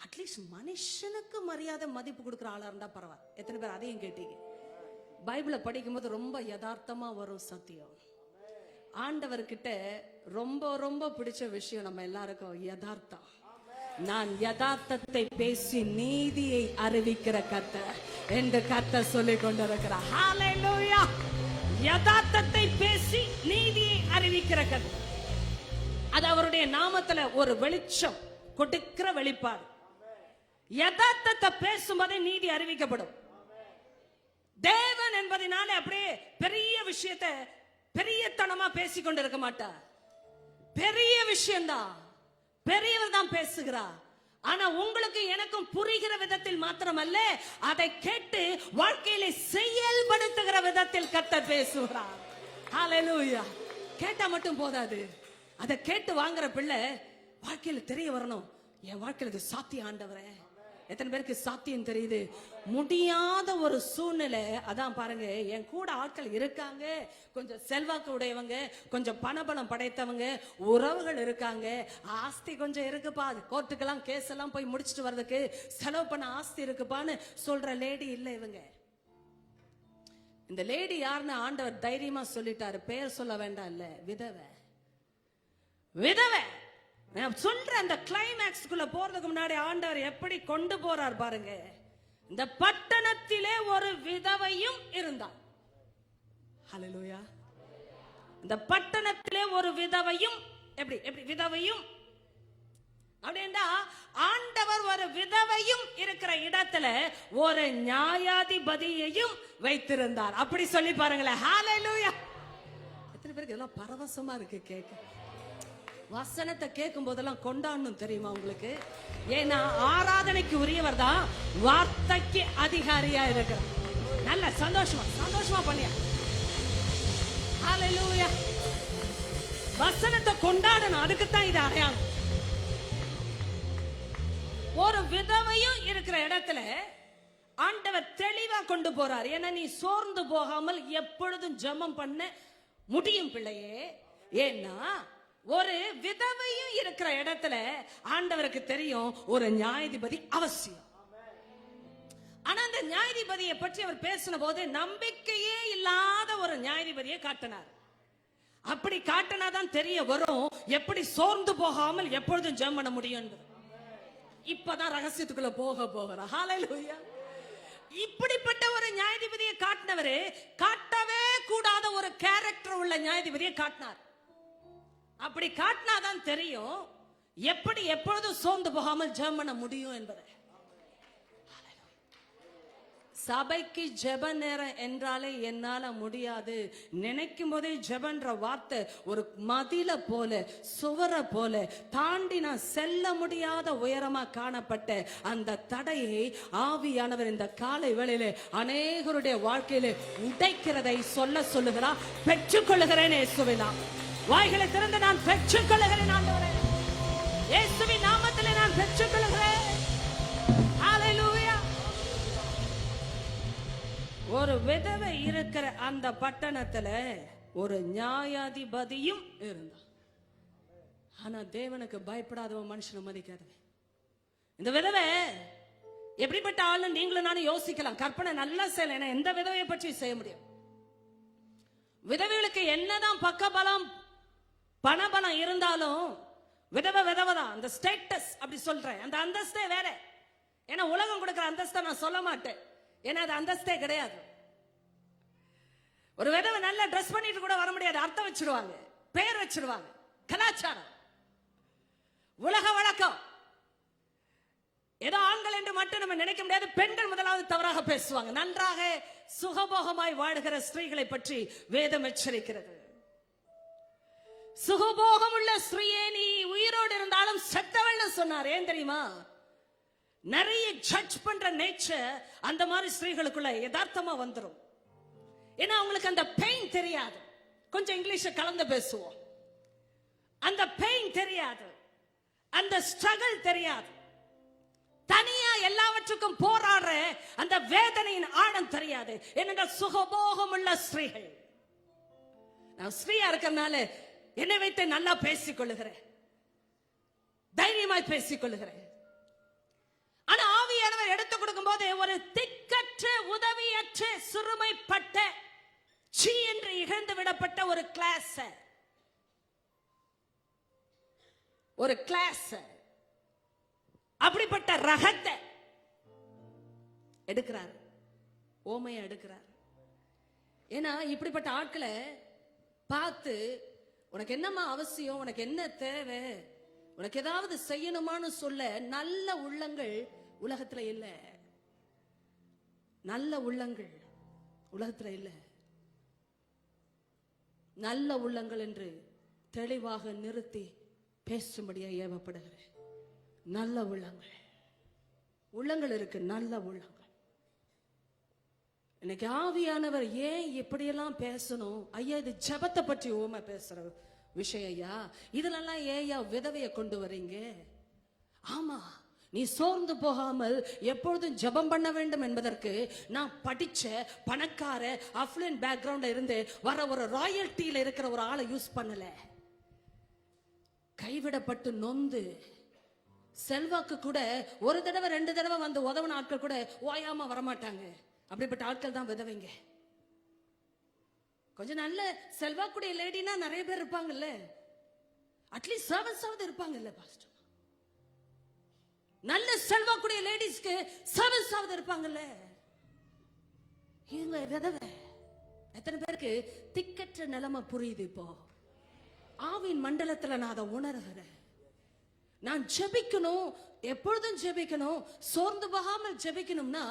அட்லீஸ்ட் மனுஷனுக்கு மரியாதை மதிப்பு கொடுக்கிற ஆளா இருந்தா பரவாயில்ல. எத்தனை பேர் அதையும் கேட்டீங்க? பைபிளை படிக்கும் போது ரொம்ப யதார்த்தமா வரும் சத்தியம். ஆண்டவர்கிட்ட ரொம்ப ரொம்ப பிடிச்ச விஷயம் நம்ம எல்லாருக்கும் யதார்த்தம். நான் யதார்த்தத்தை பேசி நீதியை அறிவிக்கிற கர்த்தர் என்று கர்த்தர் சொல்லிக் கொண்டிருக்கிறார். ஹalleluya. யதார்த்தத்தை பேசி நீதியை அறிவிக்கிற கர்த்தர். அது அவருடைய நாமத்துல ஒரு வெளிச்சம் கொடுக்கிற வெளிப்பாடு. யதார்த்தத்தை பேசும்போதே நீதி அறிவிக்கப்படும். தேவன் என்பதனால அப்படியே பெரிய விஷயத்தை பெரியத்தனமா பேசி கொண்டிருக்க மாட்டார். பெரிய விஷயம்தான், பெரியவர் தான் பேசுகிறார். ஆனா உங்களுக்கு எனக்கும் புரிகிற விதத்தில் மாத்திரமல்ல, அதை கேட்டு வாழ்க்கையில செயல்படுத்துகிற விதத்தில் கர்த்தர் பேசுகிறார். ஹalleluya. கேட்டா மட்டும் போதாது, அதை கேட்டு வாங்குற பிள்ளை வாழ்க்கையில தெரிய வரணும். என் வாழ்க்கையில இது சாத்தியம் ஆண்டவரே. எத்தனை பேருக்கு சாத்தியம் தெரியுது? முடியாத ஒரு சூழ்நிலை. அதான் பாருங்க, என் கூட ஆட்கள் இருக்காங்க, கொஞ்சம் செல்வாக்கு உடையவங்க, கொஞ்சம் பணபலம் படைத்தவங்க, உறவுகள் இருக்காங்க, ஆஸ்தி கொஞ்சம் இருக்குப்பா, கோர்ட்டுக்கெல்லாம் கேஸ் எல்லாம் போய் முடிச்சுட்டு வர்றதுக்கு செலவு பண்ண ஆஸ்தி இருக்குப்பான்னு சொல்ற லேடி இல்ல இவங்க. இந்த லேடி யாருன்னு ஆண்டவர் தைரியமா சொல்லிட்டாரு. பெயர் சொல்ல வேண்டாம். இல்ல, விதவை. நான் சொல்ற அந்த கிளைமேக்ஸ்க்குள்ள போறதுக்கு முன்னாடி ஆண்டவர் எப்படி கொண்டு போறார் பாருங்க. இந்த பட்டணத்திலே ஒரு விதவையும் இருந்தார். ஹalleluya. இந்த பட்டணத்திலே ஒரு விதவையும் எப்படி விதவையும் அப்படின்னா, ஆண்டவர் ஒரு விதவையும் இருக்கிற இடத்துல ஒரு நியாயாதிபதியையும் வைத்திருந்தார். அப்படி சொல்லி பாருங்களேன். ஹalleluya. எத்தனை பேருக்கு இதெல்லாம் பரவசமா இருக்கு கேட்க? வசனத்தை கேட்கும் போதெல்லாம் கொண்டாடணும் தெரியுமா உங்களுக்கு? ஏன்னா ஆராதனைக்கு உரியவர் தான் வார்த்தைக்கு அதிகாரியா இருக்கிறார். நல்ல சந்தோஷமா பண்ணியா. ஹalleluya. வசனத்தை கொண்டாடணும். அதுக்குத்தான் இது அடையாளம். ஒரு விதவையும் இருக்கிற இடத்துல ஆண்டவர் தெளிவா கொண்டு போறார். ஏன்னா நீ சோர்ந்து போகாமல் எப்பொழுதும் ஜெபம் பண்ண முடியும் பிள்ளையே. ஏன்னா ஒரு விதவையும் இருக்கிற இடத்துல ஆண்டவருக்கு தெரியும் ஒரு நியாயாதிபதி அவசியம். ஆனா அந்த நியாயாதிபதியை பற்றி அவர் பேசின போது நம்பிக்கையே இல்லாத ஒரு நியாயாதிபதியை காட்டினார். அப்படி காட்டினாதான் தெரிய வரும் எப்படி சோர்ந்து போகாமல் எப்பொழுதும் ஜெபம் பண்ண முடியும். இப்பதான் ரகசியத்துக்குள்ள போகிறார். ஹல்லேலூயா. இப்படிப்பட்ட ஒரு நியாயாதிபதியை காட்டினவரு காட்டவே கூடாத ஒரு கேரக்டர் உள்ள நியாயாதிபதியை காட்டினார். அப்படி காட்டினாதான் தெரியும் எப்படி எப்பொழுதும் சோர்ந்து போகாமல் ஜெபம் பண்ண முடியும் என்பதை. சபைக்கு ஜெப நேரம் என்றாலே என்னால முடியாது நினைக்கும் போதே ஜெபன்ற வார்த்தை ஒரு மதில போல சுவர போல தாண்டி நான் செல்ல முடியாத உயரமா காணப்பட்ட அந்த தடையை ஆவியானவர் இந்த காலை வேளையிலே அநேகருடைய வாழ்க்கையிலே உடைக்கிறதை சொல்லுகிறார். பெற்றுக்கொள்ளுகிறேன் இயேசுவினா. வாய்களை திறந்து நான் பெற்றுக்கொள்ளுகிறேன் ஆண்டவரே. இயேசுவின் நாமத்திலே நான் பெற்றுக்கொள்ளுகிறேன். ஹல்லேலூயா. ஒரு விதவை இருக்கிற அந்த பட்டணத்துல ஒரு நியாயாதிபதியும் இருந்தான். ஆனா தேவனுக்கு பயப்படாதவன் மனுஷனை மதிக்காதவன். இந்த விதவை எப்படிப்பட்ட ஆளு நீங்களும் நானும் யோசிக்கலாம். கற்பனை நல்லா செய்யல. எந்த விதவையை பற்றி செய்ய முடியும்? விதவைகளுக்கு என்னதான் பக்கபலம் பணபலம் இருந்தாலும் விதவை விதவைதான். அந்த ஸ்டேட்டஸ் அப்படி சொல்றேன், அந்த அந்தஸ்தே வேற. ஏன்னா உலகம் கொடுக்கிற அந்தஸ்தை நான் சொல்ல மாட்டேன். ஏன்னா அது அந்தஸ்தே கிடையாது. ஒரு விதவை நல்லா ட்ரெஸ் பண்ணிட்டு கூட வர முடியாது. அர்த்தம் வச்சிருவாங்க, பேர் வச்சிருவாங்க, கலாச்சாரம், உலக வழக்கம். ஏதோ ஆண்கள் என்று மட்டும் நம்ம நினைக்க முடியாது. பெண்கள் முதலாவது தவறாக பேசுவாங்க. நன்றாக சுகபோகமாய் வாழுகிற ஸ்திரீகளை பற்றி வேதம் எச்சரிக்கிறது. சுகபோகம் உள்ள ஸ்திரீயே நீ உயிரோடு இருந்தாலும் செத்தவள்னு சொன்னார். ஏன் தெரியுமா? நிறைய ஜட்ஜ் பண்ற நேச்சர் அந்த மாதிரி ஸ்திரீகளுக்குள்ள யதார்த்தமா வந்துரும். ஏன்னா அவங்களுக்கு அந்த பெயின் தெரியாது. கொஞ்சம் இங்கிலீஷ் கலந்து பேசுவோம். அந்த பெயின் தெரியாது, அந்த ஸ்ட்ரகிள் தெரியாது. தனியா எல்லாவற்றுக்கும் போராடுற அந்த வேதனையின் ஆழம் தெரியாது. ஏனென்றால் சுகபோகம் உள்ள ஸ்திரீகள். நான் ஸ்திரீயா இருக்கிறதுனால என்னை வைத்து நல்லா பேசிக் கொள்ளுகிறேன், தைரியமாய் பேசிக் கொள்ளுகிறேன். ஆனா ஆவியானவர் எடுத்து கொடுக்கும் போது ஒரு திக்கற்ற உதவியற்ற சிறுமைப்பட்ட சீ என்று இகழ்ந்து விடப்பட்ட ஒரு கிளாஸ் அப்படிப்பட்ட ரகத்தை எடுக்கிறார், ஓமையை எடுக்கிறார். ஏன்னா இப்படிப்பட்ட ஆட்களை பார்த்து உனக்கு என்னமா அவசியம், உனக்கு என்ன தேவை, உனக்கு ஏதாவது செய்யணுமான்னு சொல்ல நல்ல உள்ளங்கள் உலகத்துல இல்ல. நல்ல உள்ளங்கள் உலகத்துல இல்ல. நல்ல உள்ளங்கள் என்று தெளிவாக நிறுத்தி பேசும்படியா ஏவப்படுகிறேன். நல்ல உள்ளங்கள் இருக்கு, நல்ல உள்ளங்கள். இன்னைக்கு ஆவியானவர் ஏன் இப்படியெல்லாம் பேசணும்? ஐயா இது ஜெபத்தை பற்றி ஓமை பேசுற விஷயம் ஐயா. இதுலெல்லாம் ஏயா விதவையை கொண்டு வரீங்க? ஆமா, நீ சோர்ந்து போகாமல் எப்பொழுதும் ஜெபம் பண்ண வேண்டும் என்பதற்கு நான் படிச்ச பணக்கார அஃப்ளூயன்ட் பேக்ரவுண்ட்ல இருந்து வர ஒரு ராயல்ட்டியில இருக்கிற ஒரு ஆளை யூஸ் பண்ணல. கைவிடப்பட்டு நொந்து செல்வாக்கு கூட ஒரு தடவை 2 தடவை வந்து உதவின ஆட்கள் கூட ஓயாம வரமாட்டாங்க. அப்படிப்பட்ட ஆட்கள் தான் விதவைங்க. கொஞ்சம் நல்ல செல்வாக்குடைய லேடினா நிறைய பேர் இருப்பாங்கல்ல, அட்லீஸ்ட் சர்வன்ஸாவது இருப்பாங்கல்ல பாஸ்டர். நல்ல செல்வாக்குடைய லேடிஸ்க்கு சர்வன்ஸாவது இருப்பாங்கல்ல. இவங்க விதவை. எத்தனை பேருக்கு திக்கற்ற நிலைமை புரியுது? இப்போ ஆவின் மண்டலத்துல நான் அதை உணர்கிறேன். நான் ஜெபிக்கணும், எப்பொழுதும் ஜெபிக்கணும், சோர்ந்து போகாமல் ஜெபிக்கணும்னா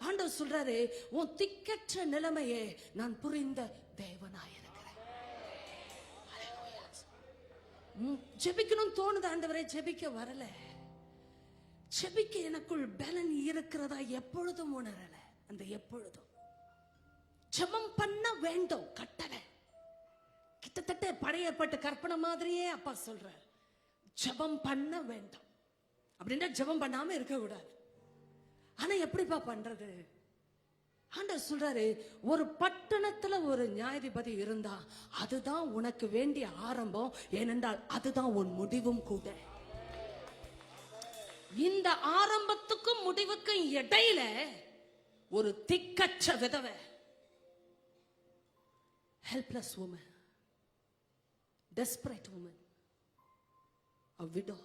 ஆண்டவர் சொல்றாரு, உன் திக்கற்ற நிலைமையே நான் புரிந்த தேவனாயிருக்கிறேன். ஜெபிக்கணும் தோணுது ஆண்டவரே, ஜெபிக்க வரல. ஜெபிக்க எனக்குள் பலன் இருக்கிறதா எப்பொழுதும் உணரல. அந்த எப்பொழுதும் ஜெபம் பண்ண வேண்டும் கட்டளை. கிட்டத்தட்ட பழையப்பட்ட கற்பனை மாதிரியே அப்பா சொல்றார், ஜெபம் பண்ண வேண்டும். அப்படின்னா ஜெபம் பண்ணாம இருக்க கூடாது. ஆனா எப்படிப்பா பண்றது? ஆண்டவர் சொல்றாரு, ஒரு பட்டணத்துல ஒரு நியாயாதிபதி இருந்தா அதுதான் உனக்கு வேண்டிய ஆரம்பம், ஏனென்றால் அதுதான் உன் முடிவும் கூட. இந்த ஆரம்பத்துக்கும் முடிவுக்கும் இடையில ஒரு திக்கற்ற விதவை, helpless woman, desperate woman, a widow,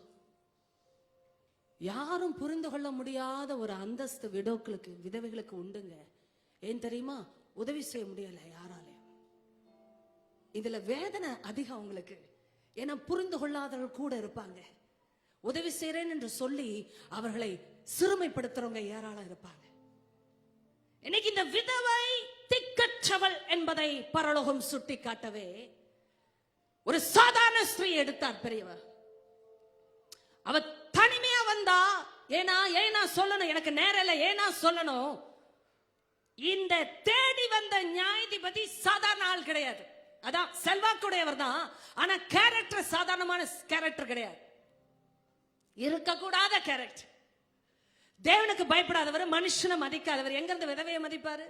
யாரும் புரிந்து கொள்ள முடியாத ஒரு அந்தஸ்து விடோக்களுக்கு, விதவைகளுக்கு உண்டுங்க. ஏன் தெரியுமா? உதவி செய்ய முடியல யாராலையும். இதுல வேதனை அதிகம் அவங்களுக்கு. ஏன்னா புரிந்து கொள்ளாதவர்கள் கூட இருப்பாங்க. உதவி செய்யறேன் என்று சொல்லி அவர்களை சிறுமைப்படுத்துறவங்க ஏராளம் இருப்பாங்க. இன்னைக்கு இந்த விதவை திக்கற்றவள் என்பதை பரலோகம் சுட்டி காட்டவே ஒரு சாதாரண ஸ்திரீ எடுத்தார் பெரியவர். அவ தனிமையா வந்தா. ஏனா சொல்லணும், எனக்கு நேரம் இல்லை. ஏனா சொல்லணும், இந்த தேடி வந்த நியாயாதிபதி சாதாரண ஆள் கிடையாது. அதான் செல்வாக்குடையவர் தான், ஆனா கேரக்டர் சாதாரணமான கேரக்டர் கிடையாது. இருக்கக்கூடாத கேரக்டர். தேவனுக்கு பயப்படாதவர், மனுஷனை மதிக்காதவர். எங்க இருந்து விதவையை மதிப்பாரு?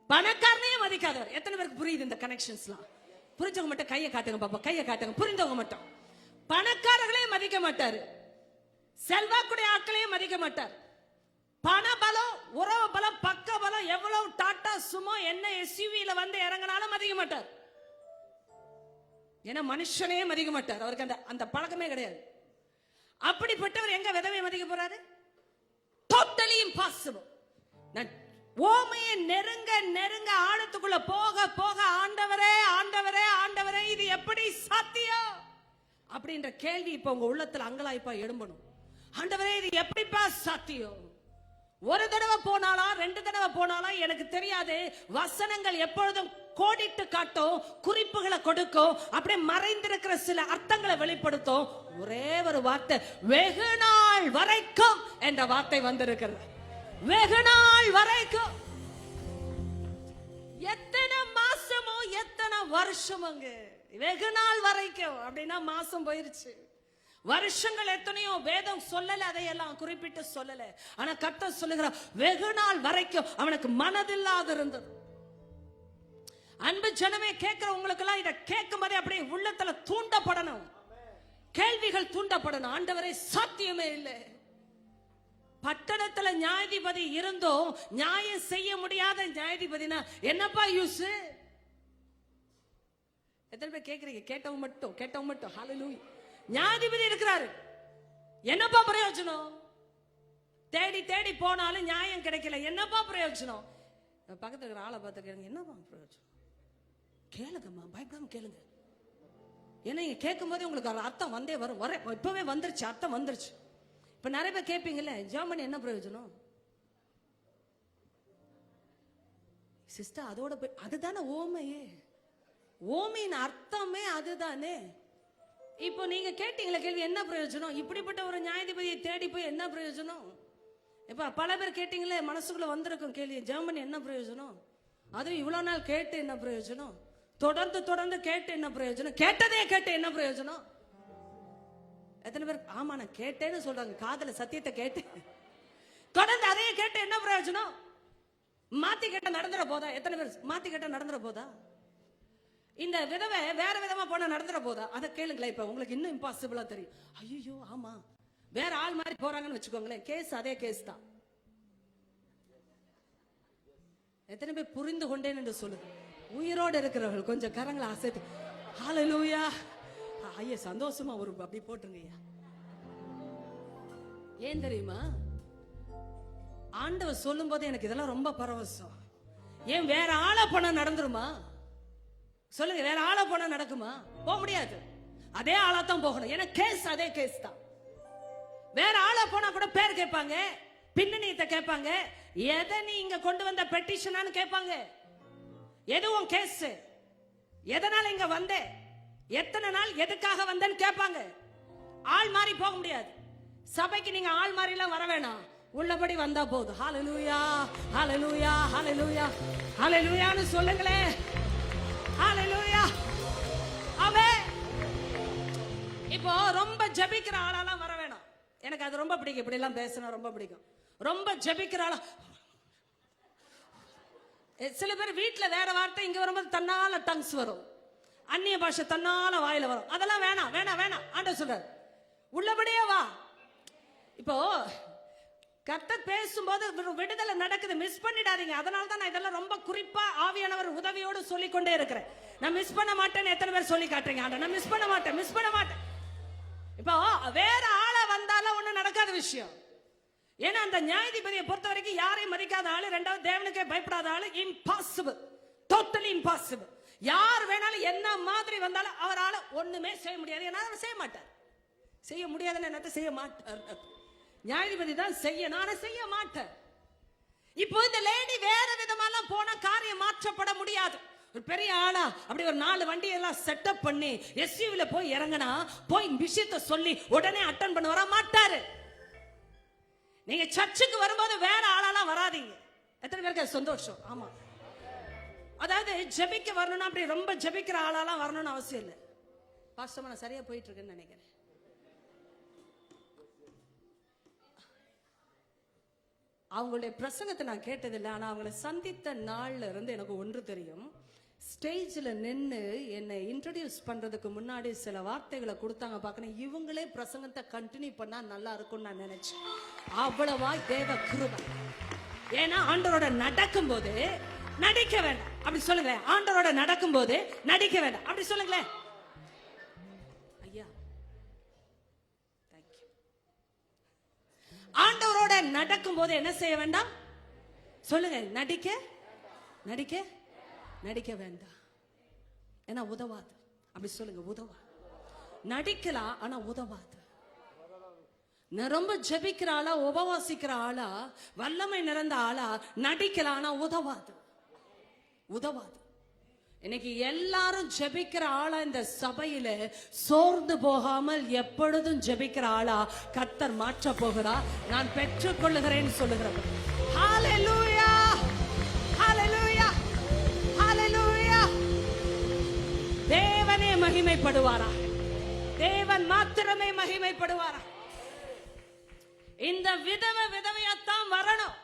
பணக்காரனையே மதிக்காதவர். எத்தனை பேருக்கு புரியுது இந்த கனெக்ஷன்ஸ்லாம்? புரிஞ்சவங்க மட்டும் கையை காட்டுங்க பாப்பா, கையை காட்டுங்க. புரிந்தவங்க மட்டும். பணக்காரர்களே மதிக்க மாட்டாரு, செல்வாக்குடைய ஆட்களையே மதிக்க மாட்டார். பண பலம், உறவு பலம், பக்க பலம், எவ்வளவு டாடா சுமோ என்ன எஸ்யூவில வந்து இறங்கினாலும் மதிக்க மாட்டார். ஏன்னா மனுஷனையே மதிக்க மாட்டார். அவருக்கு அந்த பழக்கமே கிடையாது. அப்படிப்பட்டவர் எங்க விதவை மதிக்க போறாரு? Totally impossible. ஓமையை நெருங்க நெருங்க ஆழத்துக்குள்ள போக போக ஆண்டவரே ஆண்டவரே ஆண்டவரே இது எப்படி சாத்தியம் அப்படின்ற கேள்வி இப்ப உங்க உள்ளத்துல அங்கலாய்ப்பா எழும்பணும். ஆண்டவரே இது எப்படிப்பா சாத்தியம்? ஒரு தடவை போனாலும் 2 தடவை போனாலும் எனக்கு தெரியாது. வசனங்கள் எப்பொழுதும் கோடிட்டு காட்டும், குறிப்புகளை கொடுக்கும், அப்படியே மறைந்திருக்கிற சில அர்த்தங்களை வெளிப்படுத்தும். ஒரே ஒரு வார்த்தை, வெகு நாள் வரைக்கும் என்ற வார்த்தை வந்திருக்கிறது. வெகு நாள் வரைக்கும். எத்தனை மாசமோ எத்தனை வருஷமோங்க. வெகு நாள் வரைக்கும் அப்படின்னா மாசம் போயிருச்சு, வருஷங்கள் எத்தனையோ. வேதம் சொல்லல, அதையெல்லாம் குறிப்பிட்டு சொல்லல. ஆனா கர்த்தர் சொல்லுகிறார், வெகு நாள் வரைக்கும் அவனுக்கு மனதில்லாது இருந்தது. அன்பு ஜனமே, கேட்கிற உங்களுக்கு எல்லாம் இதை கேட்கும் போதே அப்படியே உள்ளத்துல தூண்டப்படணும், கேள்விகள் தூண்டப்படணும். ஆண்டவரே சாத்தியமே இல்லை. பட்டணத்துல நியாயாதிபதி இருந்தோம், நியாயம் செய்ய முடியாத நியாயாதிபதினா என்னப்பா யூஸ்? எத்தனை பேர் கேட்கறீங்க? கேட்டவங்க மட்டும் ஹல்லேலூயா. நியாயாதிபதி இருக்கிறாரு, என்னப்பா பிரயோஜனம்? தேடி தேடி போனாலும் நியாயம் கிடைக்கல, என்னப்பா பிரயோஜனம்? பக்கத்துல இருக்கிற ஆளை பார்த்து கேளுங்க, என்னப்பா பிரயோஜனம்? கேளுங்கம்மா, பயப்படாம கேளுங்க. ஏன்னா இங்க கேட்கும் போதே உங்களுக்கு அர்த்தம் வந்தே வரும். இப்பவே வந்துருச்சு, அர்த்தம் வந்துருச்சு. இப்ப நிறைய பேர் கேட்பீங்கல்ல, ஜெர்மனி என்ன பிரயோஜனம் சிஸ்டர்? அதோட அதுதானே ஓமையே. ஓமையின் அர்த்தமே அதுதானே. இப்போ நீங்க கேட்டீங்களா கேள்வி, என்ன பிரயோஜனம்? இப்படிப்பட்ட ஒரு நியாயாதிபதியை தேடி போய் என்ன பிரயோஜனம்? இப்ப பல பேர் கேட்டீங்களே, மனசுக்குள்ள வந்திருக்கும் கேள்வி, ஜெர்மனி என்ன பிரயோஜனம்? அதுவும் இவ்வளவு நாள் கேட்டு என்ன பிரயோஜனம்? தொடர்ந்து தொடர்ந்து கேட்டு என்ன பிரயோஜனம்? கேட்டதே கேட்டு என்ன பிரயோஜனம்? எத்தனை பேர் ஆமா நான் கேட்டேன்னு சொல்றாங்க? காதல சத்தியத்தை கேட்டு தொடர்ந்து அதையே கேட்டு என்ன பிரயோஜனம்? மாத்தி கேட்ட நடந்துற போதா? எத்தனை பேர் மாத்தி கேட்ட நடந்துற போதா? இந்த விதவை வேற விதமா போனா நடந்துற போதா? அதை கேளுங்களேன். இப்ப உங்களுக்கு இன்னும் இம்பாசிபிளா தெரியும். ஐயோ ஆமா, வேற ஆள் மாதிரி போறாங்கன்னு வச்சுக்கோங்களேன், கேஸ் அதே கேஸ் தான். எத்தனை பேர் புரிந்து கொண்டேன் என்று சொல்லுங்க. உயிரோடு இருக்கிறவர்கள் கொஞ்சம் கரங்களை அசைத்து ஹல்லேலூயா. ஐயா சந்தோஷமா ஒரு அப்படி போட்டுருங்க ஐயா. ஏன் தெரியுமா? ஆண்டவர் சொல்லும் போது எனக்கு இதெல்லாம் ரொம்ப பரவசம். ஏன் வேற ஆளை போனா நடந்துருமா? சொல்லுங்க, வேற ஆளை போனா நடக்குமா? போக முடியாது. அதே ஆளா தான் போகணும். ஏன்னா கேஸ் அதே கேஸ் தான். வேற ஆளா போனா கூட பேர் கேட்பாங்க, பின்னணியத்தை கேட்பாங்க, எதை நீ இங்க கொண்டு வந்த பெட்டிஷனான்னு கேட்பாங்க. எதுவும் கேஸ், எதனால இங்க வந்த, எத்தனை நாள் எதுக்காக வந்தேன்னு கேட்பாங்க. ஆள் மாறி போக முடியாது. சபைக்கு நீங்க ஆள் மாறி எல்லாம் வர வேணாம், உள்ளபடி வந்தா போதும். ஹல்லேலூயா ஹல்லேலூயா ஹல்லேலூயா ஹல்லேலூயான்னு சொல்லுங்களே. ஹல்லேலூயா. ஆமென். இப்போ ரொம்ப ஜெபிக்கிற ஆளாலாம் வர வேணாம். எனக்கு அது ரொம்ப பிடிக்கும். இப்படி எல்லாம் பேசினா ரொம்ப பிடிக்கும். ரொம்ப ஜெபிக்கிற ஆளா சில பேர் வீட்டுல வேற வார்த்தை, இங்க வரும்போது தன்னால டங்ஸ் வரும், அந்நிய பாஷை தன்னால வாயில வரும். அதெல்லாம் வேணாம் வேணாம் வேணாம். ஆண்டவர் சொல்றார் உள்ளபடியே வா. இப்போ கர்த்தர் பேசும்போது விடுதலை நடக்குது, மிஸ் பண்ணிடாதீங்க. அதனால தான் நான் இதெல்லாம் ரொம்ப குறிப்பா ஆவியானவர் உதவியோடு சொல்லிக் கொண்டே இருக்கிறேன். நான் மிஸ் பண்ண மாட்டேன்னு எத்தனை பேர் சொல்லி காட்டுறீங்க? ஆண்டவர் நான் மிஸ் பண்ண மாட்டேன். இப்போ வேற ஆளா வந்தாலும் ஒண்ணு நடக்காத விஷயம். ஏன்னா அந்த நியாயாதிபதியை பொறுத்த வரைக்கும் யாரையும் மதிக்காத ஆளு, ரெண்டாவது தேவனுக்கே பயப்படாத ஆளு. Impossible, totally impossible. யார் வேணாலும் என்ன மாதிரி வந்தாலும் அவரால் ஒண்ணுமே செய்ய முடியாது. ஏன்னா அவர் செய்ய மாட்டார். செய்ய முடியாதுன்னு என்னத்த செய்ய மாட்டார். நியாயாதிபதி தான் செய்யணும், ஆனா செய்ய மாட்டார். இப்போ இந்த லேடி வேற விதமாலாம் போனா காரியம் மாற்றப்பட முடியாது. ஒரு பெரிய ஆளா அப்படி ஒரு 4 வண்டி எல்லாம் செட்டப் பண்ணி எஸ்யூவில போய் இறங்கினா போய் விஷயத்தை சொல்லி உடனே அட்டன் பண்ண வர மாட்டாரு. நீங்க சர்ச்சுக்கு வரும்போது வேற ஆளாலாம் வராதீங்க. எத்தனை பேருக்கு சந்தோஷம்? ஆமா, அதாவது ஜெபிக்க வரணும்னா அப்படி ரொம்ப ஜெபிக்கிற ஆளாலாம் வரணும்னு அவசியம் இல்லை. பாஸ்டர் நான் சரியா போயிட்டு இருக்கேன்னு நினைக்கிறேன். அவங்களுடைய பிரசங்கத்தை நான் கேட்டதில்லை, ஆனா அவங்களை சந்தித்த நாள்ல இருந்து எனக்கு ஒன்று தெரியும். ஸ்டேஜில் நின்று என்னை இன்ட்ரடியூஸ் பண்றதுக்கு முன்னாடி சில வார்த்தைகளை கொடுத்தாங்க. பார்க்கணும், இவங்களே பிரசங்கத்தை கண்டினியூ பண்ணா நல்லா இருக்கும்னு நான் நினைச்சேன். அவ்வளவா தேவ கிருபை. ஏன்னா ஆண்டவரோட நடக்கும் போது நடிக்க வேண்டாம், அப்படி சொல்லுங்களேன். ஆண்டவரோட நடக்கும் போது நடிக்க வேண்டாம், அப்படி சொல்லுங்களேன். ஐயா தேங்க்யூ. ஆண்டவரோட நடக்கும் போது என்ன செய்ய வேண்டாம் சொல்லுங்க? நடிக்க வேண்டாம். ஏன்னா உதவாது. அப்படி சொல்லுங்க, உதவாது. நடிக்கலாம் ஆனா உதவாது. நான் ரொம்ப ஜெபிக்கிற ஆளா, உபவாசிக்கிற ஆளா, வல்லமை நிறைந்த ஆளா நடிக்கலாம், ஆனா உதவாது. இன்னைக்கு எல்லாரும் ஜெபிக்கிற ஆளா இந்த சபையில சோர்ந்து போகாமல் எப்பொழுதும் ஜெபிக்கிற ஆளா கர்த்தர் மாற்ற போகிறார். நான் பெற்றுக் கொள்ளுகிறேன் சொல்லுகிறேன். ஹalleluya, ஹalleluya, ஹalleluya. தேவனே மகிமைப்படுவாரா? தேவன் மாத்திரமே மகிமைப்படுவாரா? இந்த விதவையாத்தான் வரணும்.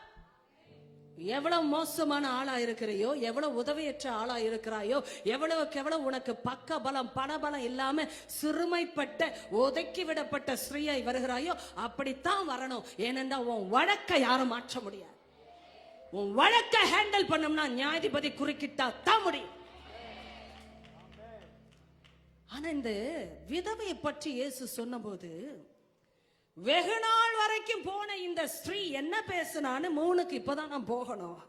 எவ்வளவு மோசமான ஆளா இருக்கிறையோ, எவ்வளவு உதவியற்ற ஆளா இருக்கிறாயோ, எவ்வளவு உனக்கு பக்க பலம் பணபலம் இல்லாம சிறுமைப்பட்ட ஒதுக்கி விடப்பட்ட ஸ்ரீயாய் வருகிறாயோ அப்படித்தான் வரணும். ஏனென்றா உன் வழக்கை யாரும் மாற்ற முடியாது. உன் வழக்கை ஹேண்டில் பண்ணோம்னா நியாயாதிபதி குறுக்கிட்டா தான் முடியும். ஆனா இந்த விதவையை பற்றி இயேசு சொன்னபோது வெகு நாள் வரைக்கும் போன இந்த ஸ்திரீ என்ன பேசினான்னு 3க்கு இப்பதான் நான் போகணும்.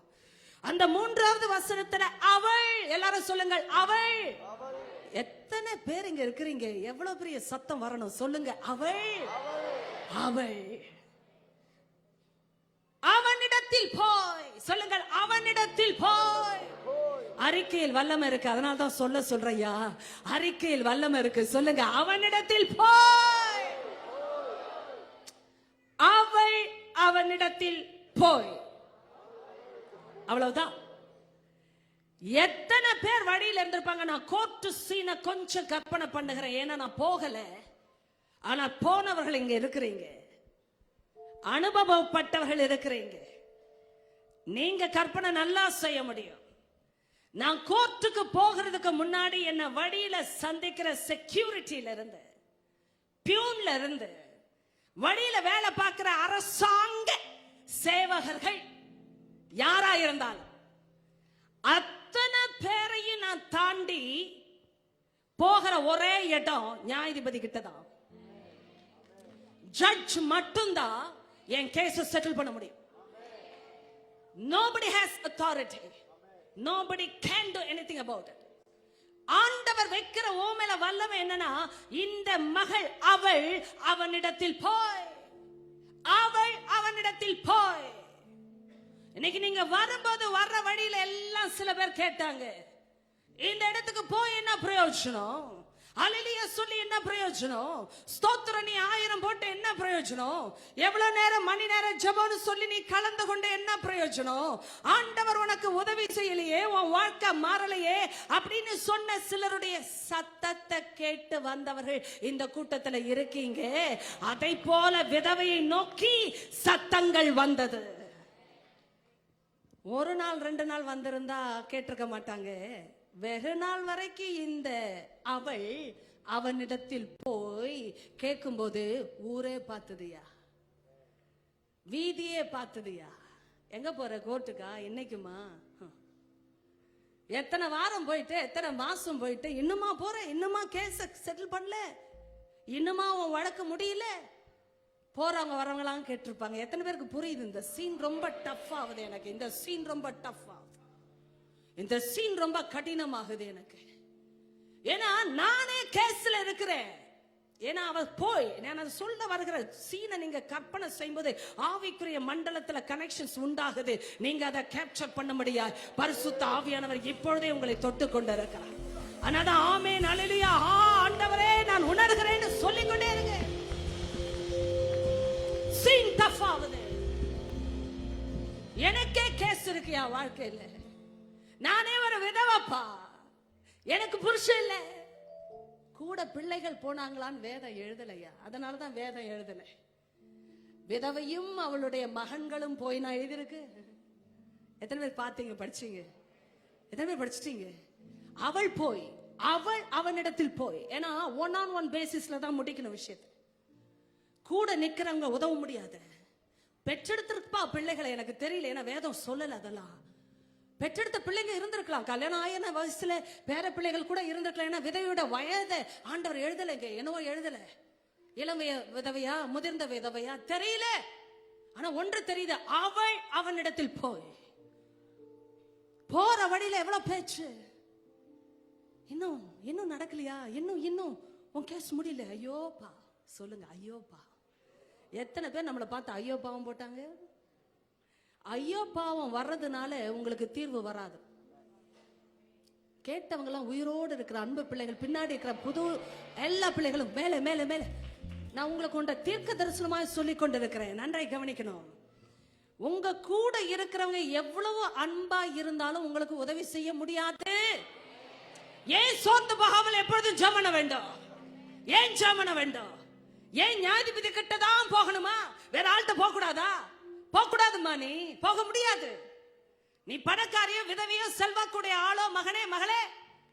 அந்த 3வது வசனத்துல அவள், எல்லாரும் சொல்லுங்கள் அவள். எத்தனை பேர் இங்க இருக்கிறீங்க? எவ்வளவு பெரிய சத்தம் வரணும் சொல்லுங்க. அவள் அவனிடத்தில் போய் சொல்லுங்கள். அவனிடத்தில் போய். அறிக்கையில் வல்லமை இருக்கு, அதனால தான் சொல்றையா. அறிக்கையில் வல்லமை இருக்கு, சொல்லுங்க. அவனிடத்தில் போய். அவள் அவனிடத்தில் போய். அவ்வளவுதான். எத்தனை பேர் வழியில் இருந்திருப்பாங்க? நான் கோர்ட்டு சீனை கொஞ்சம் கற்பனை பண்ணுகிறேன், ஏன்னா நான் போகல. ஆனா போனவர்கள் இங்க இருக்கிறீங்க, அனுபவப்பட்டவர்கள் இருக்கிறீங்க. நீங்க கற்பனை நல்லா செய்ய முடியும். நான் கோர்ட்டுக்கு போகிறதுக்கு முன்னாடி என்ன வழியில சந்திக்கிற செக்யூரிட்டியில இருந்து, பியூன்ல இருந்து, வழியில வேலை பார்க்கிற அரசாங்க சேவகர்கள் யாரா இருந்தாலும் அத்தனை பேரையும் நான் தாண்டி போகிற ஒரே இடம் நியாயாதிபதி கிட்டதான். ஜட்ஜ் மட்டும்தான் என் கேஸ் செட்டில் பண்ண முடியும். Nobody has authority. Nobody can do anything about it. ஆண்டவர் வைக்கிற ஓமேல வல்லமை என்னன்னா, இந்த மகள் அவள் அவனிடத்தில் போய். அவள் அவனிடத்தில் போய். இன்னைக்கு நீங்க வரும்போது வர்ற வழியில எல்லாம் சில பேர் கேட்டாங்க, இந்த இடத்துக்கு போய் என்ன பிரயோஜனம்? அல்லேலூயா சொல்லி என்ன பிரயோஜனம்? ஸ்தோத்திரம் நீ 1000 போட்டு என்ன பிரயோஜனம்? எவ்வளவு நேரம் மணி நேரம் ஜெபம்னு சொல்லி நீ கலந்து கொண்டு என்ன பிரயோஜனம்? ஆண்டவர் உனக்கு உதவி செய்யலையே, உன் வாழ்க்கை மாறலையே அப்படின்னு சொன்ன சிலருடைய சத்தத்தை கேட்டு வந்தவர்கள் இந்த கூட்டத்தில் இருக்கீங்க. அதை போல விதவையை நோக்கி சத்தங்கள் வந்தது. ஒரு நாள் 2 நாள் வந்திருந்தா கேட்டிருக்க மாட்டாங்க. வெகு நாள் வரைக்கும் இந்த அவள் அவனிடத்தில் போய் கேட்கும்போது ஊரே பார்த்ததுயா, வீதியே பார்த்ததுயா. எங்க போற கோர்ட்டுக்கா? இன்னைக்குமா? எத்தனை வாரம் போயிட்டு, எத்தனை மாசம் போயிட்டு, இன்னுமா போற? இன்னுமா கேஸ் செட்டில் பண்ணல? இன்னுமா உன் வழக்கு முடியல? போறவங்க வரவங்களாம் கேட்டிருப்பாங்க. எத்தனை பேருக்கு புரியுது? இந்த சீன் ரொம்ப டஃப் ஆகுது எனக்கு. இந்த சீன் ரொம்ப டஃப் ஆகுது. இந்த சீன் ரொம்ப கடினமாகுது எனக்கு. ஏன்னா நானே கேஸ்ல இருக்கிறேன். ஏன்னா அவ போய் நான் சொல்ல வருகிற சீனை நீங்க கற்பனை செய்யும்போது ஆவிக்குரிய மண்டலத்துல கனெக்ஷன்ஸ் உண்டாகுது. நீங்க அதை கேப்சர் பண்ண முடியாது. பரிசுத்த ஆவியானவர் இப்பொழுதே உங்களை தொட்டு கொண்டு இருக்கிறார். அதனால ஆமென் அல்லேலூயா, ஆண்டவரே நான் உணர்கிறேன்னு சொல்லிக்கொண்டே இருங்க. சீன் டஃப் ஆகுது. எனக்கே கேஸ் இருக்குயா வாழ்க்கையில. நானே ஒரு விதவைப்பா, எனக்கு புருஷன் இல்ல, கூட பிள்ளைகள் போனாங்களான்னு வேதம் எழுதலையா. அதனாலதான் வேதம் எழுதல. விதவையும் அவளுடைய மகன்களும் போய் நான் எழுதிருக்கு. எத்தனை பேர் பார்த்தீங்க, படிச்சீங்க? எத்தனை பேர் படிச்சிட்டீங்க? அவள் போய், அவள் அவனிடத்தில் போய். ஏன்னா 1-on-1 பேசிஸ்ல தான் முடிக்கணும் விஷயத்தை. கூட நிக்கிறவங்க உதவ முடியாது. பெற்றெடுத்திருப்பா பிள்ளைகளை, எனக்கு தெரியல, ஏன்னா வேதம் சொல்லல. அதெல்லாம் பெற்றெடுத்த பிள்ளைங்க இருந்திருக்கலாம், கல்யாணம் ஆயின வயசுல பேர பிள்ளைகள் கூட இருந்திருக்கலாம். ஏன்னா விதவையோட வயதை ஆண்டவர் எழுதலைங்க. என்னவோ எழுதல. இளம் விதவையா, முதிர்ந்த விதவையா தெரியல. ஆனா ஒன்று தெரியுது, அவள் அவனிடத்தில் போய். போற வழியில எவ்வளவு பேச்சு. இன்னும் நடக்கலையா? இன்னும் உன் கேஸ் முடியல. ஐயோப்பா சொல்லுங்க, ஐயோப்பா. எத்தனை பேர் நம்மளை பார்த்து ஐயோ பாவம் போட்டாங்க? ஐயோ பாவம் வர்றதுனால உங்களுக்கு தீர்வு வராது. கேட்டவங்க எல்லாம் உயிரோடு இருக்கிற அன்பு பிள்ளைகள், பின்னாடி இருக்கிற புது எல்லா பிள்ளைகளும் மேலே மேலே மேலே. நான் உங்களுக்கு கொண்ட தீர்க்க தரிசனமாக சொல்லிக் கொண்டிருக்கிறேன். நன்றாய் கவனிக்கணும். உங்க கூட இருக்கிறவங்க எவ்வளவு அன்பா இருந்தாலும் உங்களுக்கு உதவி செய்ய முடியாது. ஏன் சோர்ந்து போகாமல் எப்பொழுதும் ஜெபம் பண்ண வேண்டும்? ஏன் ஜெபம் பண்ண வேண்டும்? ஏன் நியாயாதிபதி கிட்ட தான் போகணுமா? வேற ஆள்கிட்ட போக கூடாதா? போக கூடாதுமா. நீ போக முடியாது. நீ பணக்காரியோ விதவையோ செல்வாக்குடைய ஆளோ மகனே மகளே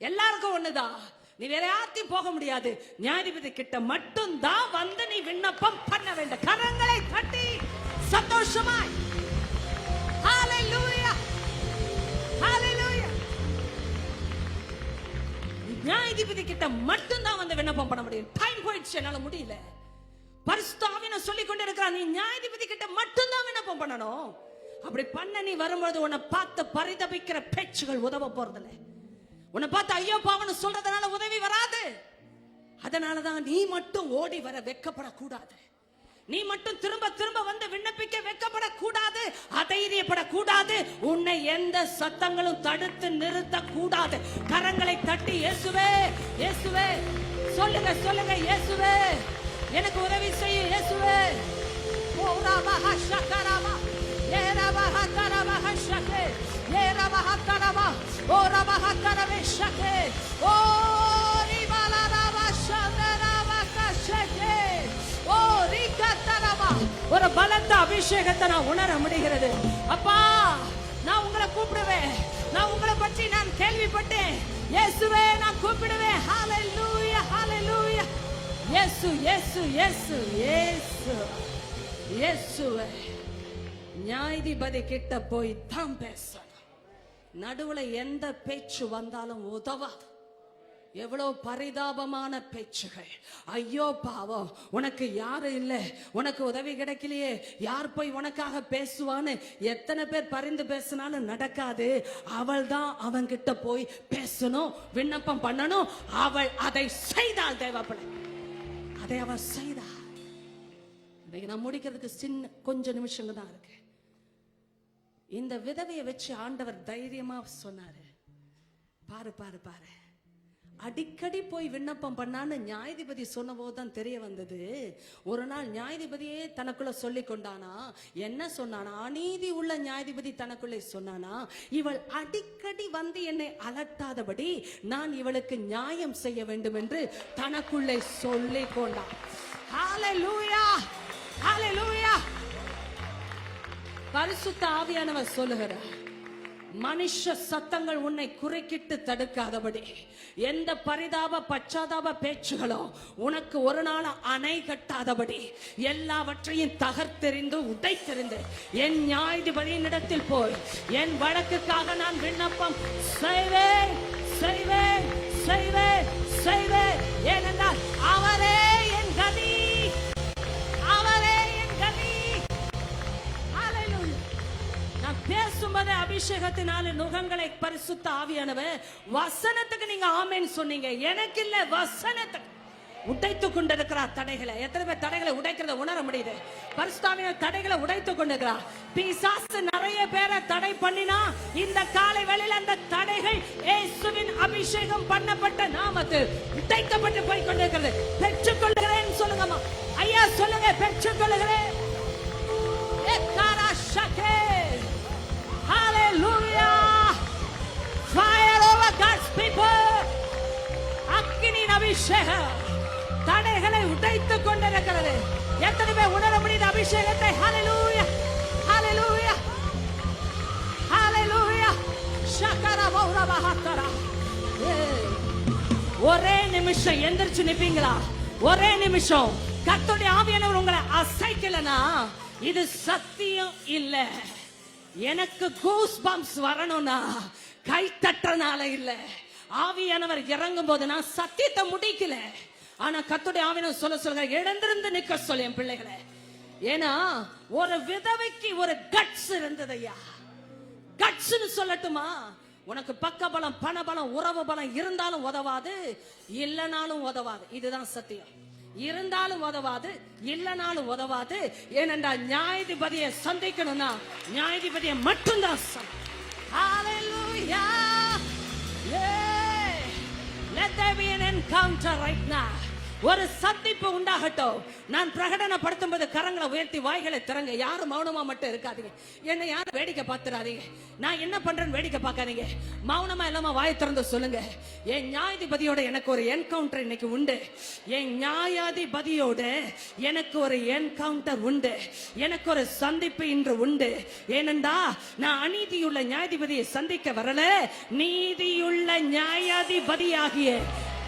எல்லாருக்கும் ஒண்ணுதான். நீ வேற யார்த்தையும் போக முடியாது. நியாயாதிபதி கிட்ட மட்டும் தான் வந்து நீ விண்ணப்பம் பண்ண வேண்டும். கரங்களை தட்டி சந்தோஷமாய் ஹalleluya ஹalleluya. நியாயாதிபதி கிட்ட மட்டும் தான் வந்து விண்ணப்பம் பண்ண முடியும். டைம் போயிடுச்சு, என்னால முடியல. பரிசுத்த ஆவியானவர் சொல்லிக் கொண்டிருக்கிறார், நீ நியாயாதிபதி கிட்ட மட்டும் தான் விண்ணப்பம் பண்ணணும். அப்படி பண்ண நீ வரும்போது உன்னை பார்த்து பரிதபிக்கிற பேச்சுகள் உதவ போறதில்ல. உன்னை பார்த்து ஐயோ பாவன்னு சொல்றதுனால உதவி வராது. அதனாலதான் நீ மட்டும் ஓடி வர வெட்கப்படக்கூடாது. நீ மட்டும் திரும்ப திரும்ப வந்து விண்ணப்பிக்க வெட்கப்படக்கூடாது, அதைரியப்படக்கூடாது. உன்னை எந்த சத்தங்களும் தடுத்து நிறுத்த கூடாது. கரங்களை தட்டி இயேசுவே இயேசுவே சொல்லுங்க சொல்லுங்க, இயேசுவே எனக்கு உதவி செய்ய இயேசுவே. ஓராபா ஹஷகராபா ஏராபா ஹகராபா ஹஷகே ஏராபா ஹகராபா ஓராபா ஹகரவே ஷகே ஓரிபாலாராபா ஷந்தராபா கஷகே ஓரிகதராபா. ஒரு பலத்த அபிஷேகத்தை நான் உணர முடிகிறது. அப்பா நான் உங்களை கூப்பிடுவேன். நான் உங்களை பற்றி நான் கேள்விப்பட்டேன். இயேசுவே நான் கூப்பிடுவேன். ஹalleluya ஹalleluya. இயேசு இயேசு இயேசு இயேசு இயேசுவே. நியாயாதிபதி கிட்ட போய் தான் பேசணும். நடுவுல எந்த பேச்சு வந்தாலும் உதவாது. எவ்வளவு பரிதாபமான பேச்சுகள். ஐயோ பாவம், உனக்கு யாரும் இல்லை, உனக்கு உதவி கிடைக்கலையே, யார் போய் உனக்காக பேசுவான்னு எத்தனை பேர் பரிந்து பேசினாலும் நடக்காது. அவள் தான் அவன்கிட்ட போய் பேசணும், விண்ணப்பம் பண்ணணும். அவள் அதை செய்தாள். தேவப்பட அதை அவள் செய்தா. இன்னைக்கு நான் முடிக்கிறதுக்கு கொஞ்சம் நிமிஷங்க தான் இருக்கு. இந்த விதவையை வச்சு ஆண்டவர் தைரியமா சொன்னாரு, பாரு பாரு பாரு. அடிக்கடி போய் விண்ணப்பம் பண்ணான்னு நியாயாதிபதி சொன்ன போதுதான் தெரிய வந்தது. ஒரு நாள் நியாயாதிபதியே தனக்குள்ள சொல்லி கொண்டானா. என்ன சொன்னானா? அநீதி உள்ள நியாயாதிபதி தனக்குள்ளே சொன்னானா, இவள் அடிக்கடி வந்து என்னை அலட்டாதபடி நான் இவளுக்கு நியாயம் செய்ய வேண்டும் என்று தனக்குள்ளே சொல்லி கொண்டான். ஹalleluya ஹalleluya. பரிசுத்த ஆவியானவர் சொல்லுகிறார், மனுஷ சத்தங்கள் உன்னை குறுக்கிட்டு தடுக்காதபடி, எந்த பரிதாப பச்சாதாப பேச்சுகளோ உனக்கு ஒரு நாள் அணை கட்டாதபடி, எல்லாவற்றையும் தகர்த்தெறிந்து உடைத்தெறிந்து என் நியாயாதிபதியின் இடத்தில் போய் என் வழக்குக்காக நான் விண்ணப்பம் செய்வேன் செய்வேன் செய்வேன் செய்வேன். ஏனென்றால் அவரே என் கதி, அவரே என் கதி. ஹல்லேலூயா. நான் பேசும்போது அபிஷேகத்தினால நுகங்களை பரிசுத்த ஆவியானவர், வசனத்துக்கு நீங்க ஆமென் சொன்னீங்க, எனக்கு இல்ல வசனத்துக்கு. உடைத்து கொண்டிருக்கிறார் தடைகளை. எத்தனை பேர் தடைகளை உடைக்கிறத உணர முடியுது? பரிசுத்தாவியானவர் தடைகளை உடைத்து கொண்டிருக்கிறார். பிசாசு நிறைய பேரை தடை பண்ணினா, இந்த காலை வேளையில் அந்த தடைகள் இயேசுவின் அபிஷேகம் பண்ணப்பட்ட நாமத்தில் உடைக்கப்பட்டு போய் கொண்டிருக்கிறது. பெற்றுக்கொள்கிறேன் சொல்லுங்கம்மா. ஐயா சொல்லுங்க, பெற்றுக்கொள்கிறேன். Hallelujah. Fire over God's people. அக்கினியின் அபிஷேகம் தடைகளை உடைத்துக் கொண்டிருக்கிறது. எத்தனை பேர் உணர முடியுது அபிஷேகத்தை? Hallelujah. Hallelujah. Hallelujah. Shakara bora bahatara. ஒரே நிமிஷம் எந்திரிச்சு நிப்பீங்களா? ஒரே நிமிஷம். கர்த்தருடைய ஆவியானவர் உங்களை அசைக்கலனா இது சத்தியம் இல்ல. எனக்கு கூஸ் பம்ப்ஸ் வரணும்னா கை தட்டறனால இல்ல, ஆவியானவர் இறங்கும் போது நான் சத்தியத்தை முடிக்கல. ஆனா கர்த்தருடைய ஆவியானவர் சொல்ல எழுந்திருந்து நிக்க சொல்லு என் பிள்ளைகளை. ஏன்னா ஒரு விதவைக்கு ஒரு கட்ஸ் இருந்தது ஐயா. கட்ஸ்னு சொல்லட்டுமா? உனக்கு பக்க பலம், பண பலம், உறவு பலம் இருந்தாலும் உதவாது, இல்லனாலும் உதவாது. இதுதான் சத்தியம். இருந்தாலும் உதவாது, இல்லனாலும் உதவாது. ஏனென்றால் நியாயாதிபதியை சந்திக்கணும்னா நியாயாதிபதியை மட்டும்தான். Hallelujah. Let there be an encounter right now. ஒரு சந்திப்பு உண்டாகட்டும். நான் பிரகடனப்படுத்தும் போது கரங்களை உயர்த்தி வாய்களை திறங்க. யாரும் மௌனமா மட்டும் இருக்காதீங்க. என்னை யாரும் வேடிக்கை பார்த்துறாதீங்க. நான் என்ன பண்றேன்னு வேடிக்கை பார்க்காதீங்க. மௌனமா இல்லாம வாய் திறந்து சொல்லுங்க, என் நியாயாதிபதியோட எனக்கு ஒரு என்கவுண்டர் இன்னைக்கு உண்டு. என் நியாயாதிபதியோட எனக்கு ஒரு என்கவுண்டர் உண்டு. எனக்கு ஒரு சந்திப்பு இன்று உண்டு. ஏனென்றா நான் அநீதியுள்ள நியாயாதிபதியை சந்திக்க வரல, நீதியுள்ள நியாயாதிபதியாகிய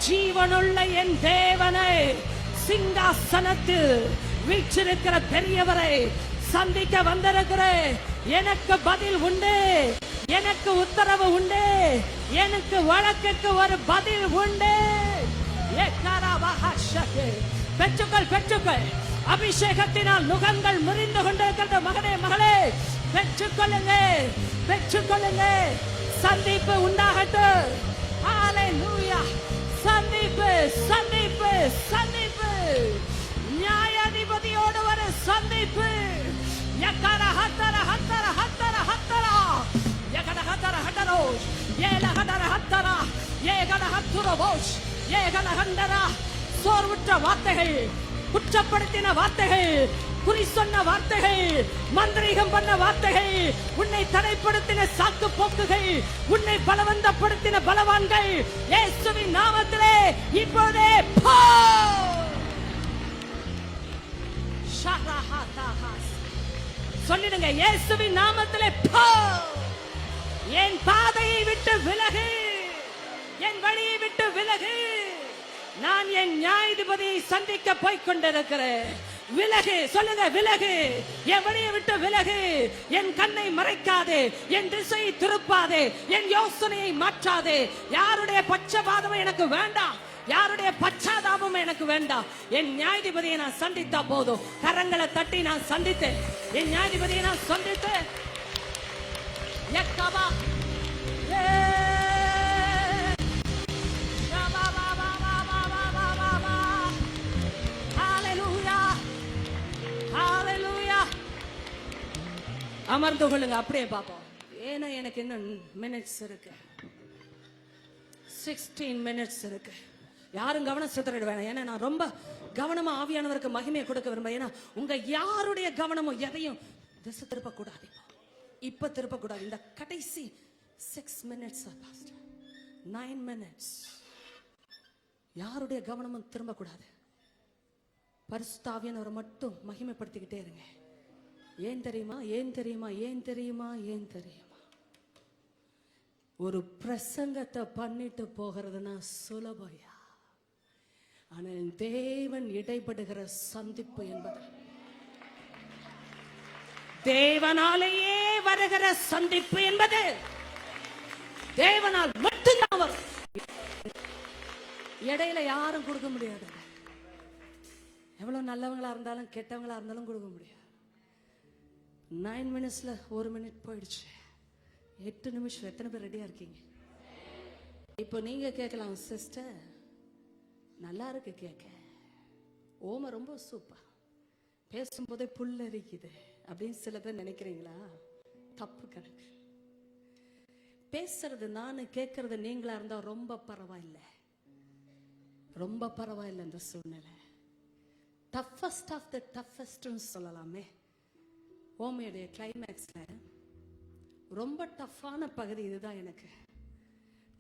ஜீவனுள்ள என் தேவனை, சிங்காசனத்தில் வீற்றிருக்கிற பெரியவரை சந்திக்க வந்திருக்கிறேன். எனக்கு பதில் உண்டு, எனக்கு உத்தரவு உண்டு, எனக்கு வழக்குக்கு ஒரு பதில் உண்டு. பெற்றுக்கள் பெற்றுக்கள். அபிஷேகத்தினால் நுகங்கள் முறிந்து கொண்டிருக்கிற மகனே மகளே, பெற்றுக்கொள்ளுங்க பெற்றுக்கொள்ளுங்க. சந்திப்பு உண்டாகட்டும். ஹல்லேலூயா. சந்திப்பு சந்திப்பு சந்திப்பு. நியாயாதிபதியோடு ஒரு சந்திப்பு. யகர ஹத்தர ஹத்தர ஹத்தர ஹத்தர யகர ஹத்தர ஹத்தரோஷ் ஏல ஹத்தர ஹத்தர ஏகல ஹத்துரோஷ் ஏகல ஹந்தர. சோர்வுற்ற வார்த்தைகள், குற்றப்படுத்தின வார்த்தைகள், குறி சொன்ன வார்த்தைகள், மந்திரீகம் பண்ண வார்த்தைகள், உன்னை தடைப்படுத்தின சாக்கு போக்குகள், உன்னை பலவந்தப்படுத்தின பலவான்கள் இயேசுவின் நாமத்திலே இப்போதே போ. சொல்லிடுங்க, இயேசுவின் நாமத்திலே போ. என் பாதையை விட்டு விலகு, என் வழியை விட்டு விலகு. நான் என் நியாயாதிபதியை சந்திக்க போய்க் கொண்டிருக்கிறேன். விலகு. சொல்லுங்க, விலகு. என் வழியை விட்டு விலகு. என் கண்ணை மறைக்காதே, என் திசையை திருப்பாதே, என் யோசனையை மாற்றாதே. யாருடைய பட்சபாதமும் எனக்கு வேண்டாம், யாருடைய பச்சாதாபமும் எனக்கு வேண்டாம். என் நியாயாதிபதியை நான் சந்தித்தா போதும். கரங்களை தட்டி நான் சந்தித்தேன், என் நியாயாதிபதியை நான் சந்தித்தேன். அமர்ந்து கொள்ளுங்க. அப்படியே பார்ப்போம். ஏன்னா எனக்கு இன்னும் மினிட்ஸ் இருக்கு, 16 மினிட்ஸ் இருக்கு. யாரும் கவனம் சிதறிட வேணாம். ஏன்னா நான் ரொம்ப கவனமா ஆவியானவருக்கு மகிமையை கொடுக்க விரும்புறேன். ஏன்னா உங்க யாருடைய கவனமும் எதையும் திசை திருப்ப கூடாது. இப்ப திருப்ப கூடாது. இந்த கடைசி 6 மினிட்ஸ், 9 மினிட்ஸ் யாருடைய கவனமும் திரும்ப கூடாது. பரிசுத்த ஆவியானவரை மட்டும் மகிமைப்படுத்திக்கிட்டே இருங்க. ஏன் தெரியுமா? ஏன் தெரியுமா? ஏன் தெரியுமா? ஏன் தெரியுமா? ஒரு பிரசங்கத்தை பண்ணிட்டு போகிறதுனா சுலபையா, ஆனால் தேவன் இடைப்படுகிற சந்திப்பு என்பது தேவனாலேயே வருகிற சந்திப்பு என்பது தேவனால் மட்டும்தான் வரும். இடையில யாரும் கொடுக்க முடியாது. எவ்வளவு நல்லவங்களா இருந்தாலும் கெட்டவங்களா இருந்தாலும் கொடுக்க முடியாது. 9 மினிட்ஸ்ல 1 மினிட் போயிடுச்சு. 8 நிமிஷம். எத்தனை பேர் ரெடியா இருக்கீங்க? இப்போ நீங்க கேட்கலாம், சிஸ்டர் நல்லா இருக்கு கேட்க, ஓம ரொம்ப சூப்பர், பேசும்போதே புல்லரிக்குது அப்படின்னு சில பேர் நினைக்கிறீங்களா? தப்பு கணக்கு. பேசுறது நானு, கேட்கறது நீங்களா இருந்தா ரொம்ப பரவாயில்ல, ரொம்ப பரவாயில்ல. இந்த சூழ்நிலை டஃபஸ்ட் ஆஃப் த டஃபஸ்ட்னு சொல்லலாமே. ஓமையுடைய கிளைமேக்ஸ்ல ரொம்ப டஃப்பான பகுதி இதுதான். எனக்கு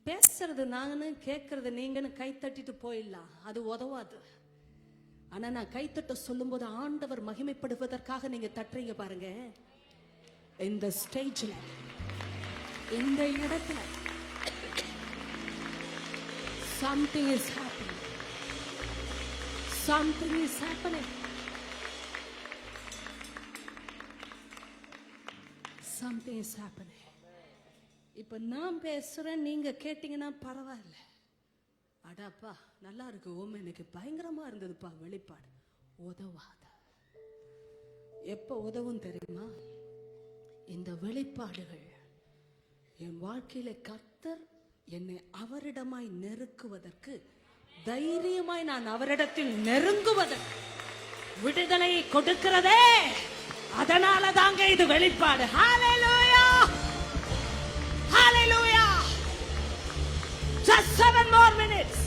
பேசுறது நானு, கேட்கறது நீங்கன்னு கை தட்டிட்டு போயிடலாம், அது உதவாது. ஆனா நான் கைத்தட்ட சொல்லும் போது ஆண்டவர் மகிமைப்படுவதற்காக நீங்க தட்டுறீங்க பாருங்க. இந்த ஸ்டேஜ்ல, இந்த இடத்துல something is happening. Something is happening. Something is happening. இப்ப நான் பேசுறேன், நீங்க கேட்டீங்கன்னா பரவாயில்ல. அடாப்பா நல்லா இருக்கு ஓம், எனக்கு பயங்கரமா இருந்ததுப்பா வெளிப்பாடு. உதவாத. எப்ப உதவும் தெரியுமா? இந்த வெளிப்பாடுகள் என் வாழ்க்கையில கர்த்தர் என்னை அவரிடமாய் நெருக்குவதற்கு, தைரியமாய் நான் அவரிடத்தில் நெருங்குவதற்கு விடுதலை கொடுக்கிறதே. அதனால தாங்க இது வெளிப்பாடு. ஹalleluya, hallelujah. Just 7 more minutes.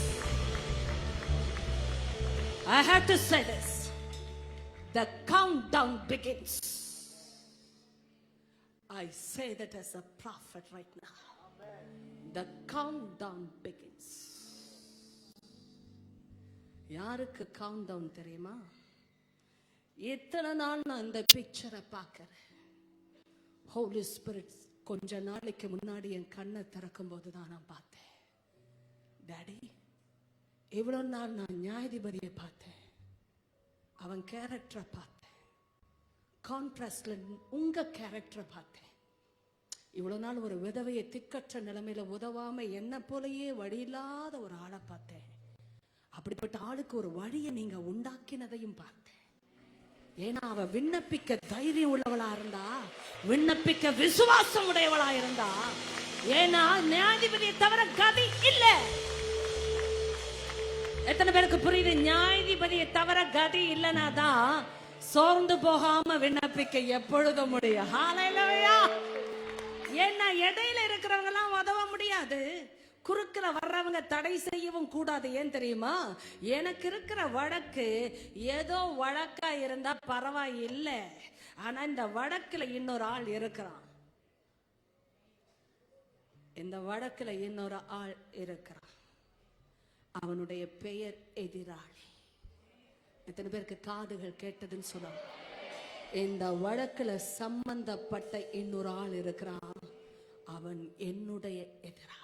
I have to say this. The countdown begins. I say that as a prophet right now. The countdown begins. யாருக்கு countdown தெரியுமா? எத்தனை நாள் நான் இந்த பிக்சரை பார்க்கிறேன். ஹோலி ஸ்பிரிட் கொஞ்ச நாளைக்கு முன்னாடி என் கண்ணை திறக்கும் போது தான் நான் பார்த்தேன். டாடி, இவ்வளவு நாள் நான் நியாயாதிபதியை பார்த்தேன், அவன் கேரக்டரை பார்த்தேன், கான்ட்ராஸ்ட்ல உங்க கேரக்டரை பார்த்தேன். இவ்வளவு நாள் ஒரு விதவையை திக்கற்ற நிலைமையில உதவாம என்ன போலயே வழி இல்லாத ஒரு ஆளை பார்த்தேன். அப்படிப்பட்ட ஆளுக்கு ஒரு வழியை நீங்க உண்டாக்கினதையும் பார்த்தேன். ஏன்னா அவ விண்ணப்பிக்க தைரியம் உள்ளவளா இருந்தா, விண்ணப்பிக்க விசுவாசம் உடையவளா இருந்தா. ஏன்னா நியாயாதிபதியை தவிர கதி இல்ல. எத்தனை பேருக்கு புரியுது? நியாயாதிபதியை தவிர கதி இல்லைன்னா தான் சோர்ந்து போகாம விண்ணப்பிக்க எப்பொழுதும் முடியும். ஹalleluya. ஏன்னா இடையில இருக்கிறவங்க எல்லாம் உதவ முடியாது, குறுக்கில வர்றவங்க தடை செய்யவும் கூடாது. ஏன் தெரியுமா? எனக்கு இருக்கிற வழக்கு ஏதோ வழக்கா இருந்தா பரவாயில்லை, ஆனா இந்த வழக்குல இன்னொரு ஆள் இருக்கிறான். இந்த வழக்குல இன்னொரு ஆள் இருக்கிறான். அவனுடைய பெயர் எதிராளி. எத்தனை பேருக்கு காதுகள் கேட்டதுன்னு சொன்னாங்க? இந்த வழக்குல சம்பந்தப்பட்ட இன்னொரு ஆள் இருக்கிறான். அவன் என்னுடைய எதிராளி.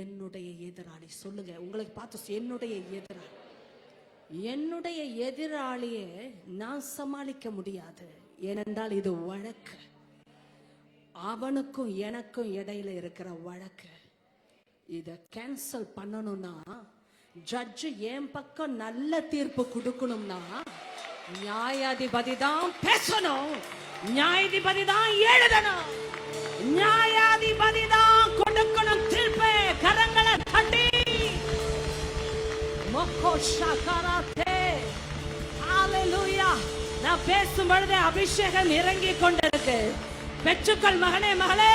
என்னுடைய எதிராளி. சொல்லுங்க, உங்களுக்கு பார்த்து, என்னுடைய எதிராளி. என்னுடைய எதிராளியை நான் சமாளிக்க முடியாது. ஏனென்றால் இது வழக்கு, அவனுக்கும் எனக்கும் இடையில இருக்கிற வழக்கு. இத கேன்சல் பண்ணணும்னா, ஜட்ஜ் என் பக்கம் நல்ல தீர்ப்பு கொடுக்கணும்னா நியாயாதிபதி தான் பேசணும், நியாயாதிபதி தான் எழுதணும், நியாயாதிபதி தான் கொடுக்கணும் தீர்ப்பு. கரங்களை தட்டி ஹalleluya. நான் பேசும் பொழுது அபிஷேகம் இறங்கி கொண்டிருக்கு. பெற்றுக்கொள் மகனே, மகளே.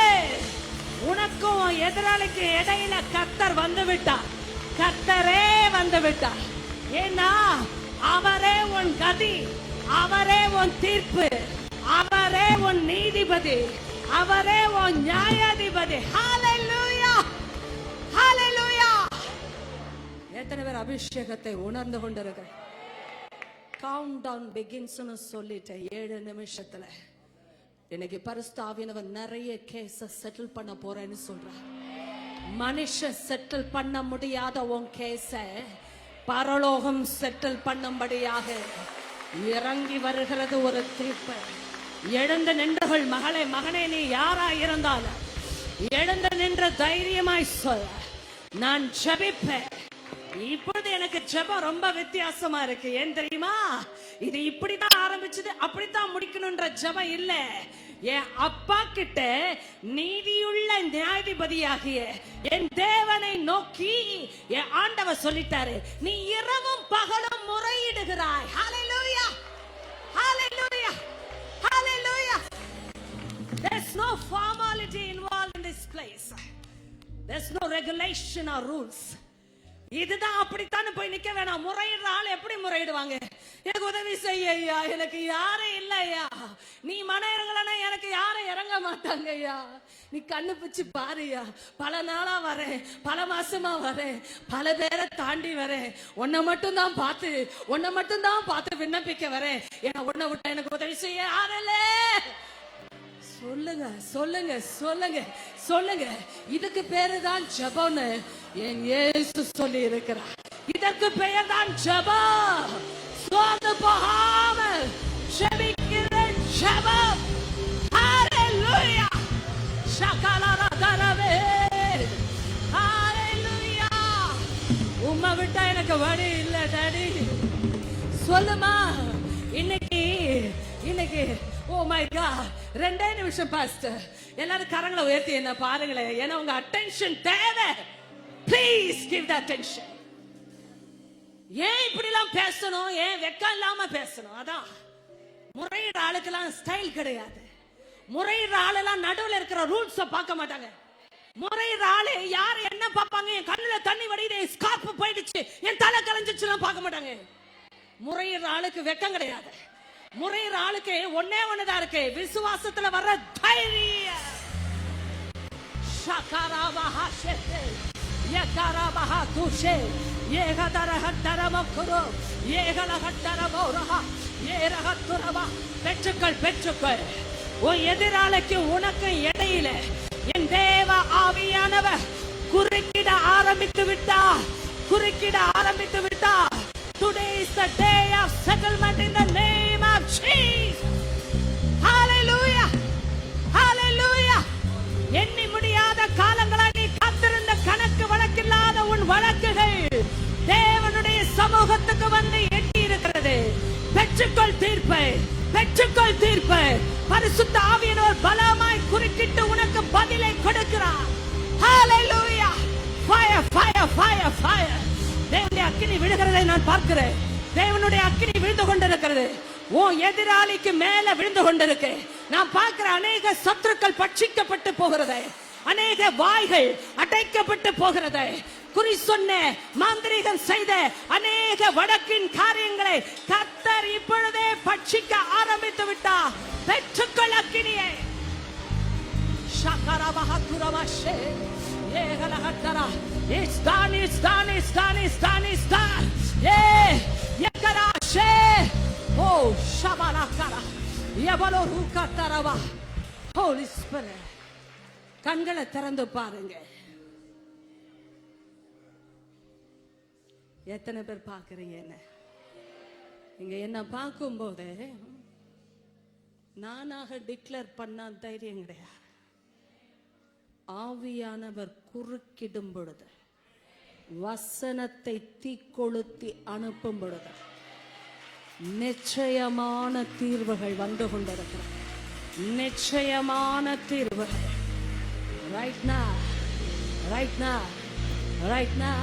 உனக்கும் எதிராளிக்கு இடையில கர்த்தர் வந்து விட்டார். கர்த்தரே வந்து விட்டார். ஏன்னா அவரே உன் கதி, அவரே உன் தீர்ப்பு, அவரே உன் நீதிபதி, அவரே உன் நியாயாதிபதி. ஹalleluya, ஹalleluya. எத்தனை பேர் அபிஷேகத்தை உணர்ந்து கொண்டிருக்க? கவுண்ட் டவுன் பிகின்ஸ் சொல்லிட்டேன். 7 நிமிஷத்துல இன்னைக்கு பரிசுத்த ஆவியானவர் நிறைய கேஸ செட்டில் பண்ண போறேன்னு சொல்றார். மனுஷன் செட்டில் பண்ண முடியாத உன் கேஸ பரலோகம் செட்டில் பண்ணும்படியாக இறங்கி வருகிறது ஒரு தீர்ப்பு. எழுந்து நின்றகள் மகளே, மகனே, நீ யாரா இருந்தாலும் எழுந்து நின்ற தைரியமாய் சொல், நான் ஜெபிப்பேன். இப்பொழுது எனக்கு ஜெபம் ரொம்ப வித்தியாசமா இருக்கு. ஏன் தெரியுமா? இது இப்படித்தான் ஆரம்பிச்சது, அப்படித்தான் முடிக்கணும்ன்ற ஜெபம் இல்ல. என் அப்பா கிட்ட நீதியுள்ள நியாயாதிபதியாகிய என் தேவனை நோக்கி என் ஆண்டவர் சொல்லிட்டாரு, நீ இரவும் பகலும் முறையிடுகிறாய். ஹalleluya, hallelujah, hallelujah. There's no formality involved in this place. There's no regulation or rules. இதுதான் அப்படித்தான் போய் நிக்க வேணாம். முறையிடுற ஆள் எப்படி முறையிடுவாங்க? எனக்கு உதவி செய்ய ஐயா, எனக்கு யாரும் இல்ல ஐயா, நீ மன இறங்கலன்னா எனக்கு யாரும் இறங்க மாட்டாங்க ஐயா, நீ கண்ணு பிச்சு பாருயா, பல நாளா வரேன், பல மாசமா வரேன், பல பேரை தாண்டி வரேன், உன்னை மட்டும் தான் பார்த்து விண்ணப்பிக்க வரேன், ஏன்னா உன்னை விட்ட எனக்கு உதவி செய்ய யாரில்ல. சொல்லுங்க சொல்லுங்க சொல்லுங்க சொல்லுங்க. இதுக்கு பேரு தான் ஜெபம்னு என் இயேசு சொல்லி இருக்கிறார். இதற்கு பெயர் தான் ஜெபம். சோர்ந்து போகாம ஜெபிக்கிற ஜெபம். ஹalleluya, ஷகலரா தரவே, ஹalleluya. உம்மை விட்டா எனக்கு வழி இல்ல டாடி. சொல்லுமா, இன்னைக்கு ஓ மை காட், 2 நிமிஷம் பாஸ்டர், எல்லாரும் கரங்களை உயர்த்தி என்ன பாருங்களேன், ஏன்னா உங்க அட்டென்ஷன் தேவை. Please give the attention. ஏன் இப்படி எல்லாம் பேசணும்? ஏன் வெக்கம் இல்லாம பேசணும்? அதான் முறையிட ஆளுக்கெல்லாம் ஸ்டைல் கிடையாது. முறையிட ஆளெல்லாம் நடுவில் இருக்கிற ரூல்ஸ பார்க்க மாட்டாங்க. முறையிட ஆளு யாரு என்ன பார்ப்பாங்க? என் கண்ணுல தண்ணி வடியுது, ஸ்கார்ப் போயிடுச்சு, என் தலை கலைஞ்சிச்சுலாம் பார்க்க மாட்டாங்க. முறையிட ஆளுக்கு வெக்கம் கிடையாது. முறையிற ஆளுக்கு ஒன்னே ஒண்ணுதான் இருக்கு, விசுவாசத்துல வர்ற தைரியம். ஷகராபஹா ஷெதே யகராபஹா துஷே ஏகதரஹதரமகுரு ஏகலஹதரமோரஹா ஏரஹதுரவா. பெற்றுக்கள். உன் எதிராளிக்கு உனக்கு இடையில என் தேவ ஆவியானவர் குறுக்கிட ஆரம்பித்து விட்டா. Today is the day of settlement in the name of Jesus. Hallelujah, hallelujah. எண்ணி முடியாத காலங்களாய் நீ காத்திருந்த கணக்கு வழக்கில்லாத உன் வழக்குகள் தேவனுடைய சமூகத்துக்கு வந்து எட்டி இருக்கிறது. பெற்றுக்கொள் தீர்ப்பை. பரிசுத்த ஆவியானவர் பலமாய் குறுக்கிட்டு உனக்கு பதிலை கொடுக்கிறார். Hallelujah, fire. தேவனுடைய அக்கினி விழுகிறதை நான் பார்க்கிறேன். தேவனுடைய அக்கினி விழுந்து கொண்டிருக்கிறது. உன் எதிராளிக்கு மேல விழுந்து கொண்டிருக்கு. நான் பார்க்கிற அநேக சத்துருக்கள் பட்சிக்கப்பட்டு போகிறது. அநேக வாய்கள் அடைக்கப்பட்டு போகிறது. குறி சொன்ன மாந்திரீகம் செய்த அநேக வடக்கின் காரியங்களை கர்த்தர் இப்பொழுதே பட்சிக்க ஆரம்பித்து விட்டார். பெற்றுக்கொள் அக்கினியை. ஷகரபஹதுரவஷே ஏகலஹதரா. It's done. Yekarashe. Oh, shabalakara. Yabalo rukatarava. Holy Spirit. கண்களை திறந்து பாருங்க. எத்தனை பேர் பார்க்கறீங்க? இங்க என்ன பார்க்கும்போது நானாக டிக்ளேர் பண்ண தைரியம் கிடையாது. ஆவியானவர் குறுக்கிடும் பொழுது, வசனத்தை தீக்கொளுத்தி அனுப்பும் பொழுது நிச்சயமான தீர்வுகள் வந்து கொண்டிருக்கிறது. நிச்சயமான தீர்வுகள். ரைட் now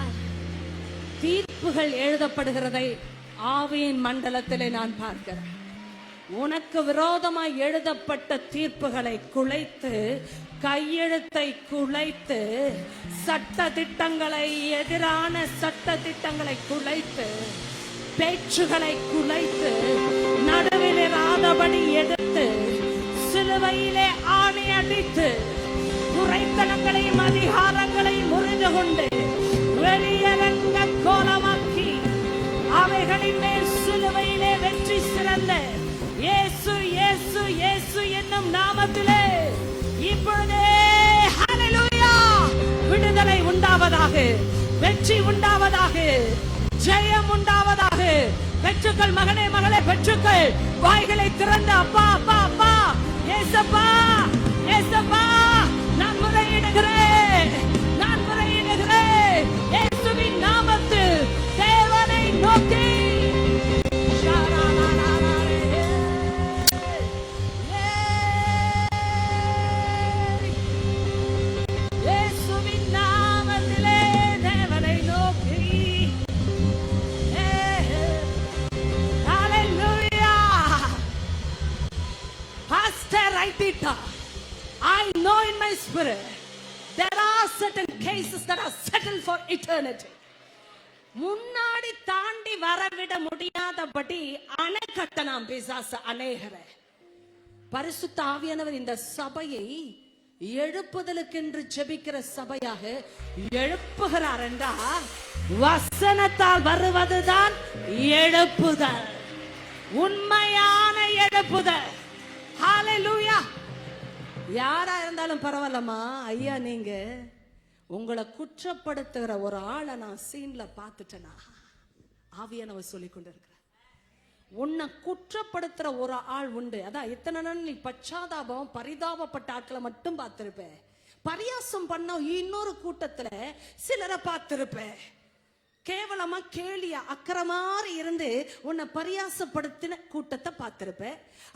தீர்ப்புகள் எழுதப்படுகிறதை ஆவியின் மண்டலத்திலே நான் பார்க்கிறேன். உனக்கு விரோதமாய் எழுதப்பட்ட தீர்ப்புகளை குலைத்து, கையெழுத்தை குலைத்து, சட்ட திட்டங்களை, எதிரான சட்ட திட்டங்களை குலைத்து, பேச்சுகளை குலைத்து, நடுவில் இராதபடி எதிர்த்து, சிலுவையிலே ஆணி அடித்து, குறைத்தனங்களையும் அதிகாரங்களையும் முறிந்து கொண்டு வெளியரங்க கோலமாக்கி அவைகளின் மேல் சிலுவையிலே வெற்றி சிறந்த இயேசு என்ன என்னும் நாமத்திலே இப்பொழுதே ஹல்லேலூயா விடுதலை உண்டாவதாக, வெற்றி உண்டாவதாக, ஜெயம் உண்டாவதாக. பெற்றுக்கள் மகனே மகளே, பெற்றுக்கள். வாய்களை திறந்த அப்பா அப்பா அப்பா, ஏசப்பா ஏசப்பா, நான் முறையிடுகிறேன், நான் முறையிடுகிறேன் இயேசுவின் நாமத்தில் தேவனை நோக்கி. இயேசுவின் நாமத்திலே தேவனை நோக்கி. ஹல்லேலூயா. Pastor, write it down. I know in my spirit there are certain cases that are settled for eternity. முன்னாடி தாண்டி வரவிட முடியாதபடி அணை கட்டணம் பிசாசு அநேகரை. பரிசுத்த ஆவியானவர் இந்த சபையை எழுப்புதலுக்கென்று ஜெபிக்கிற சபையாக எழுப்புகிறார் என்றால் வசனத்தால் வருவதுதான் எழுப்புதல், உண்மையான எழுப்புதல். ஹல்லேலூயா. யாரா இருந்தாலும் பரவாயில்லம்மா ஐயா, நீங்க உங்களை குற்றப்படுத்துகிற ஒரு ஆளை நான் சீன்ல பார்த்துட்டேனா, ஆவியானவர் சொல்லி கொண்டிருக்கிற உன்னை குற்றப்படுத்துற ஒரு ஆள் உண்டு. அதான் இத்தனை நாள் நீ பச்சாதாபம் பரிதாபப்பட்ட ஆட்களை மட்டும் பார்த்திருப்ப, பரியாசம் பண்ண இன்னொரு கூட்டத்துல சிலரை பார்த்திருப்ப, கேவலமா கேலியா அக்கறை மாதிரி இருந்து உன்னை பரியாசப்படுத்தின கூட்டத்தை பார்த்திருப்ப.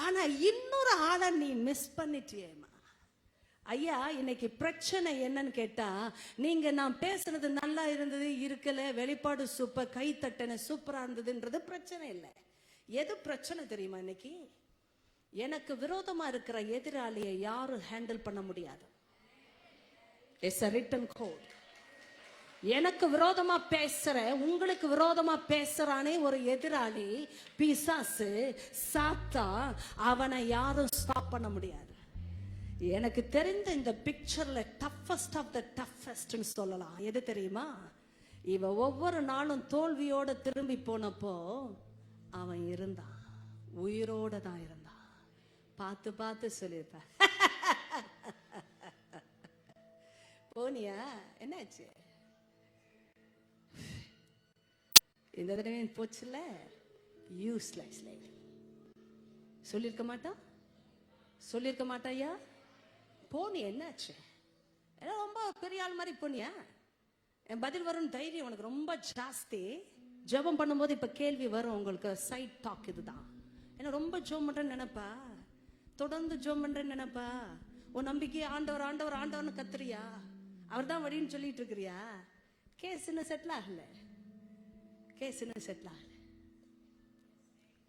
ஆனா இன்னொரு ஆளை நீ மிஸ் பண்ணிட்டியேமா. ஐயா, இன்னைக்கு பிரச்சனை என்னன்னு கேட்டா, நீங்க நான் பேசுறது நல்லா இருந்தது, இருக்கல, வெளிப்பாடு சூப்பர், கை தட்டன சூப்பரா இருந்ததுன்றது பிரச்சனை இல்லை. எது பிரச்சனை தெரியுமா? இன்னைக்கு எனக்கு விரோதமா இருக்கிற எதிராளியை யாரும் ஹேண்டில் பண்ண முடியாது. It's a written code. எனக்கு விரோதமா பேசுற, உங்களுக்கு விரோதமா பேசுறானே ஒரு எதிராளி, பிசாசு, சாத்தான், அவனை யாரும் ஸ்டாப் பண்ண முடியாது. எனக்கு தெரிந்த இந்த பிக்சர்ல டஃபஸ்ட் ஆஃப் த டஃபஸ்ட்னு சொல்லலாம். எது தெரியுமா? இவ ஒவ்வொரு நாளும் தோல்வியோட திரும்பி போனப்போ அவன் இருந்தான், உயிரோட தான் இருந்தான். பார்த்து பார்த்து சொல்லியிருப்ப. போனியா? என்னாச்சு? இந்த தடவை போச்சுல, யூஸ்லெஸ் லைஃப். சொல்லியிருக்க மாட்டான், சொல்லியிருக்க மாட்டாயா? போனி, என்னாச்சு? ரொம்ப பெரிய ஆள் மாதிரி போனியா? என் பதில் வரும் தைரியம் உனக்கு ரொம்ப ஜாஸ்தி. ஜெபம் பண்ணும்போது இப்ப கேள்வி வரும் உங்களுக்கு, சைட் டாக் இதுதான். என்ன ரொம்ப ஜெபம் பண்றேன்னு நினைப்பா, தொடர்ந்து ஜெபம் பண்றேன்னு நினைப்பா, உன் நம்பிக்கை ஆண்டவர் ஆண்டவர் ஆண்டவர்னு கத்துறியா, அவர் தான் வழின்னு சொல்லிட்டு இருக்கிறியா? கேஸ் இன்னும் செட்டில் ஆகல, கேஸ் இன்னும் செட்டில் ஆகல.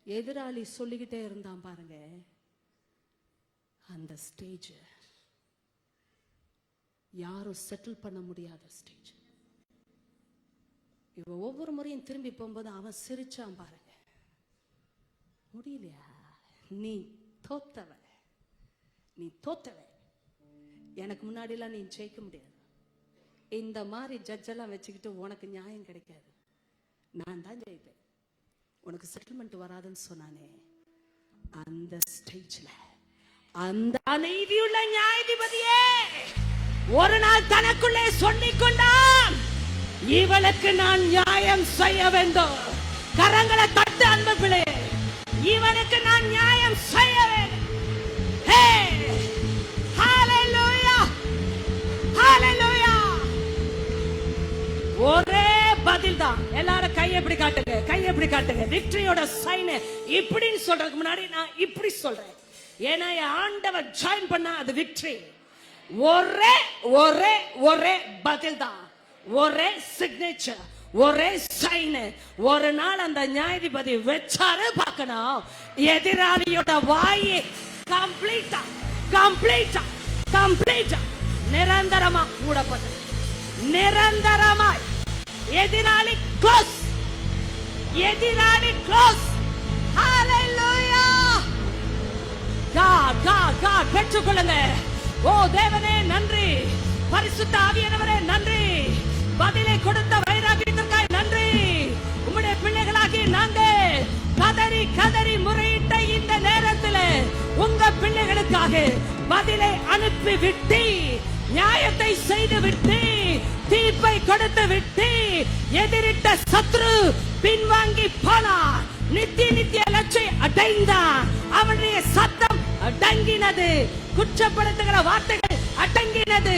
எதிராளி சொல்லிக்கிட்டே இருந்தான் பாருங்க, அந்த ஸ்டேஜ் யாரும் செட்டில் பண்ண முடியாத ஸ்டேஜ். இவ ஒவ்வொரு முறையும் திரும்பி போகும்போது அவன் சிரிச்சான் பாருங்க. முடியலையா? நீ தோத்தவ, நீ தோத்தவ. எனக்கு முன்னாடிலாம் நீ ஜெயிக்க முடியாது. இந்த மாதிரி ஜட்ஜெல்லாம் வச்சுக்கிட்டு உனக்கு நியாயம் கிடைக்காது. நான் தான் ஜெயிப்பேன். உனக்கு செட்டில்மெண்ட் வராதுன்னு சொன்னானே, அந்த ஸ்டேஜ்ல அந்த நீதியுள்ள நியாயாதிபதியே ஒரு நாள் தனக்குள்ளே சொல்லிக் கொண்டான், இவளுக்கு நான் நியாயம் செய்ய வேண்டும். கரங்களை தட்டு அன்பு பிள்ளையே, இவனுக்கு நான் நியாயம் செய்ய வேண்டும். ஹே, ஹல்லேலூயா, ஹல்லேலூயா. ஒரே பதில் தான். எல்லாரும் கை எப்படி காட்டுங்க, கை எப்படி காட்டுங்க. விக்டரியோட சைன் இப்படின்னு சொல்றதுக்கு முன்னாடி நான் இப்படி சொல்றேன். ஏன்னா ஆண்டவர் ஜாயின் பண்ண அது விக்டரி. ஒரே ஒரே ஒரே பதில் தான், ஒரே சிக்னேச்சர், ஒரே சைன். ஒரு நாள் அந்த நியாயாதிபதி வச்சாரு பார்க்கணும், எதிராளியோட வாயை கம்ப்ளீட்டா கம்ப்ளீட்டா கம்ப்ளீட்டா நிரந்தரமா மூடப்பட்டது. நிரந்தரமாய் எதிராளி க்ளோஸ், எதிராளி க்ளோஸ். ஹல்லேலூயா. God, God, God, பெற்றுக்கொள்ளுங்க. ஓ தேவனே நன்றி, பரிசுத்த ஆவியானவரே நன்றி, பதிலை கொடுத்த வைராகியத்திற்காக நன்றி. உம்முடைய பிள்ளைகளாகி நாங்கள் கதறி கதறி முறையிட்ட இந்த நேரத்தில் உங்க பிள்ளைகளுக்காக பதிலை அனுப்பி விட்டு, நியாயத்தை செய்து விட்டு, தீர்ப்பை கொடுத்து விட்டு, எதிரிட்ட சத்ரு பின்வாங்கி போனார். நித்திய லட்சை அடைந்தான். அவனுடைய சத்தம் அடங்கினது. குற்றப்படுத்துகிற வார்த்தைகள் அடங்கினது.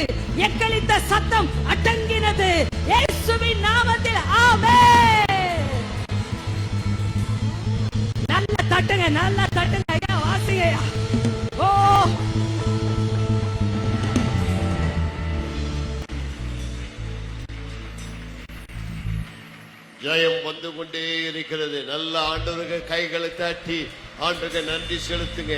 எக்களித்த சத்தம் அடங்கினது. இயேசுவின் நாமத்தில் ஆமென். நல்ல தட்டுங்க, நல்ல தட்டுங்க ஐயா, வாசிங்க ஐயா. ஓ, ஜெயம் வந்து கொண்டே இருக்கிறது. நல்ல ஆண்டவருக்கு கைகளை தட்டி ஆண்டவருக்கு நன்றி செலுத்துங்க.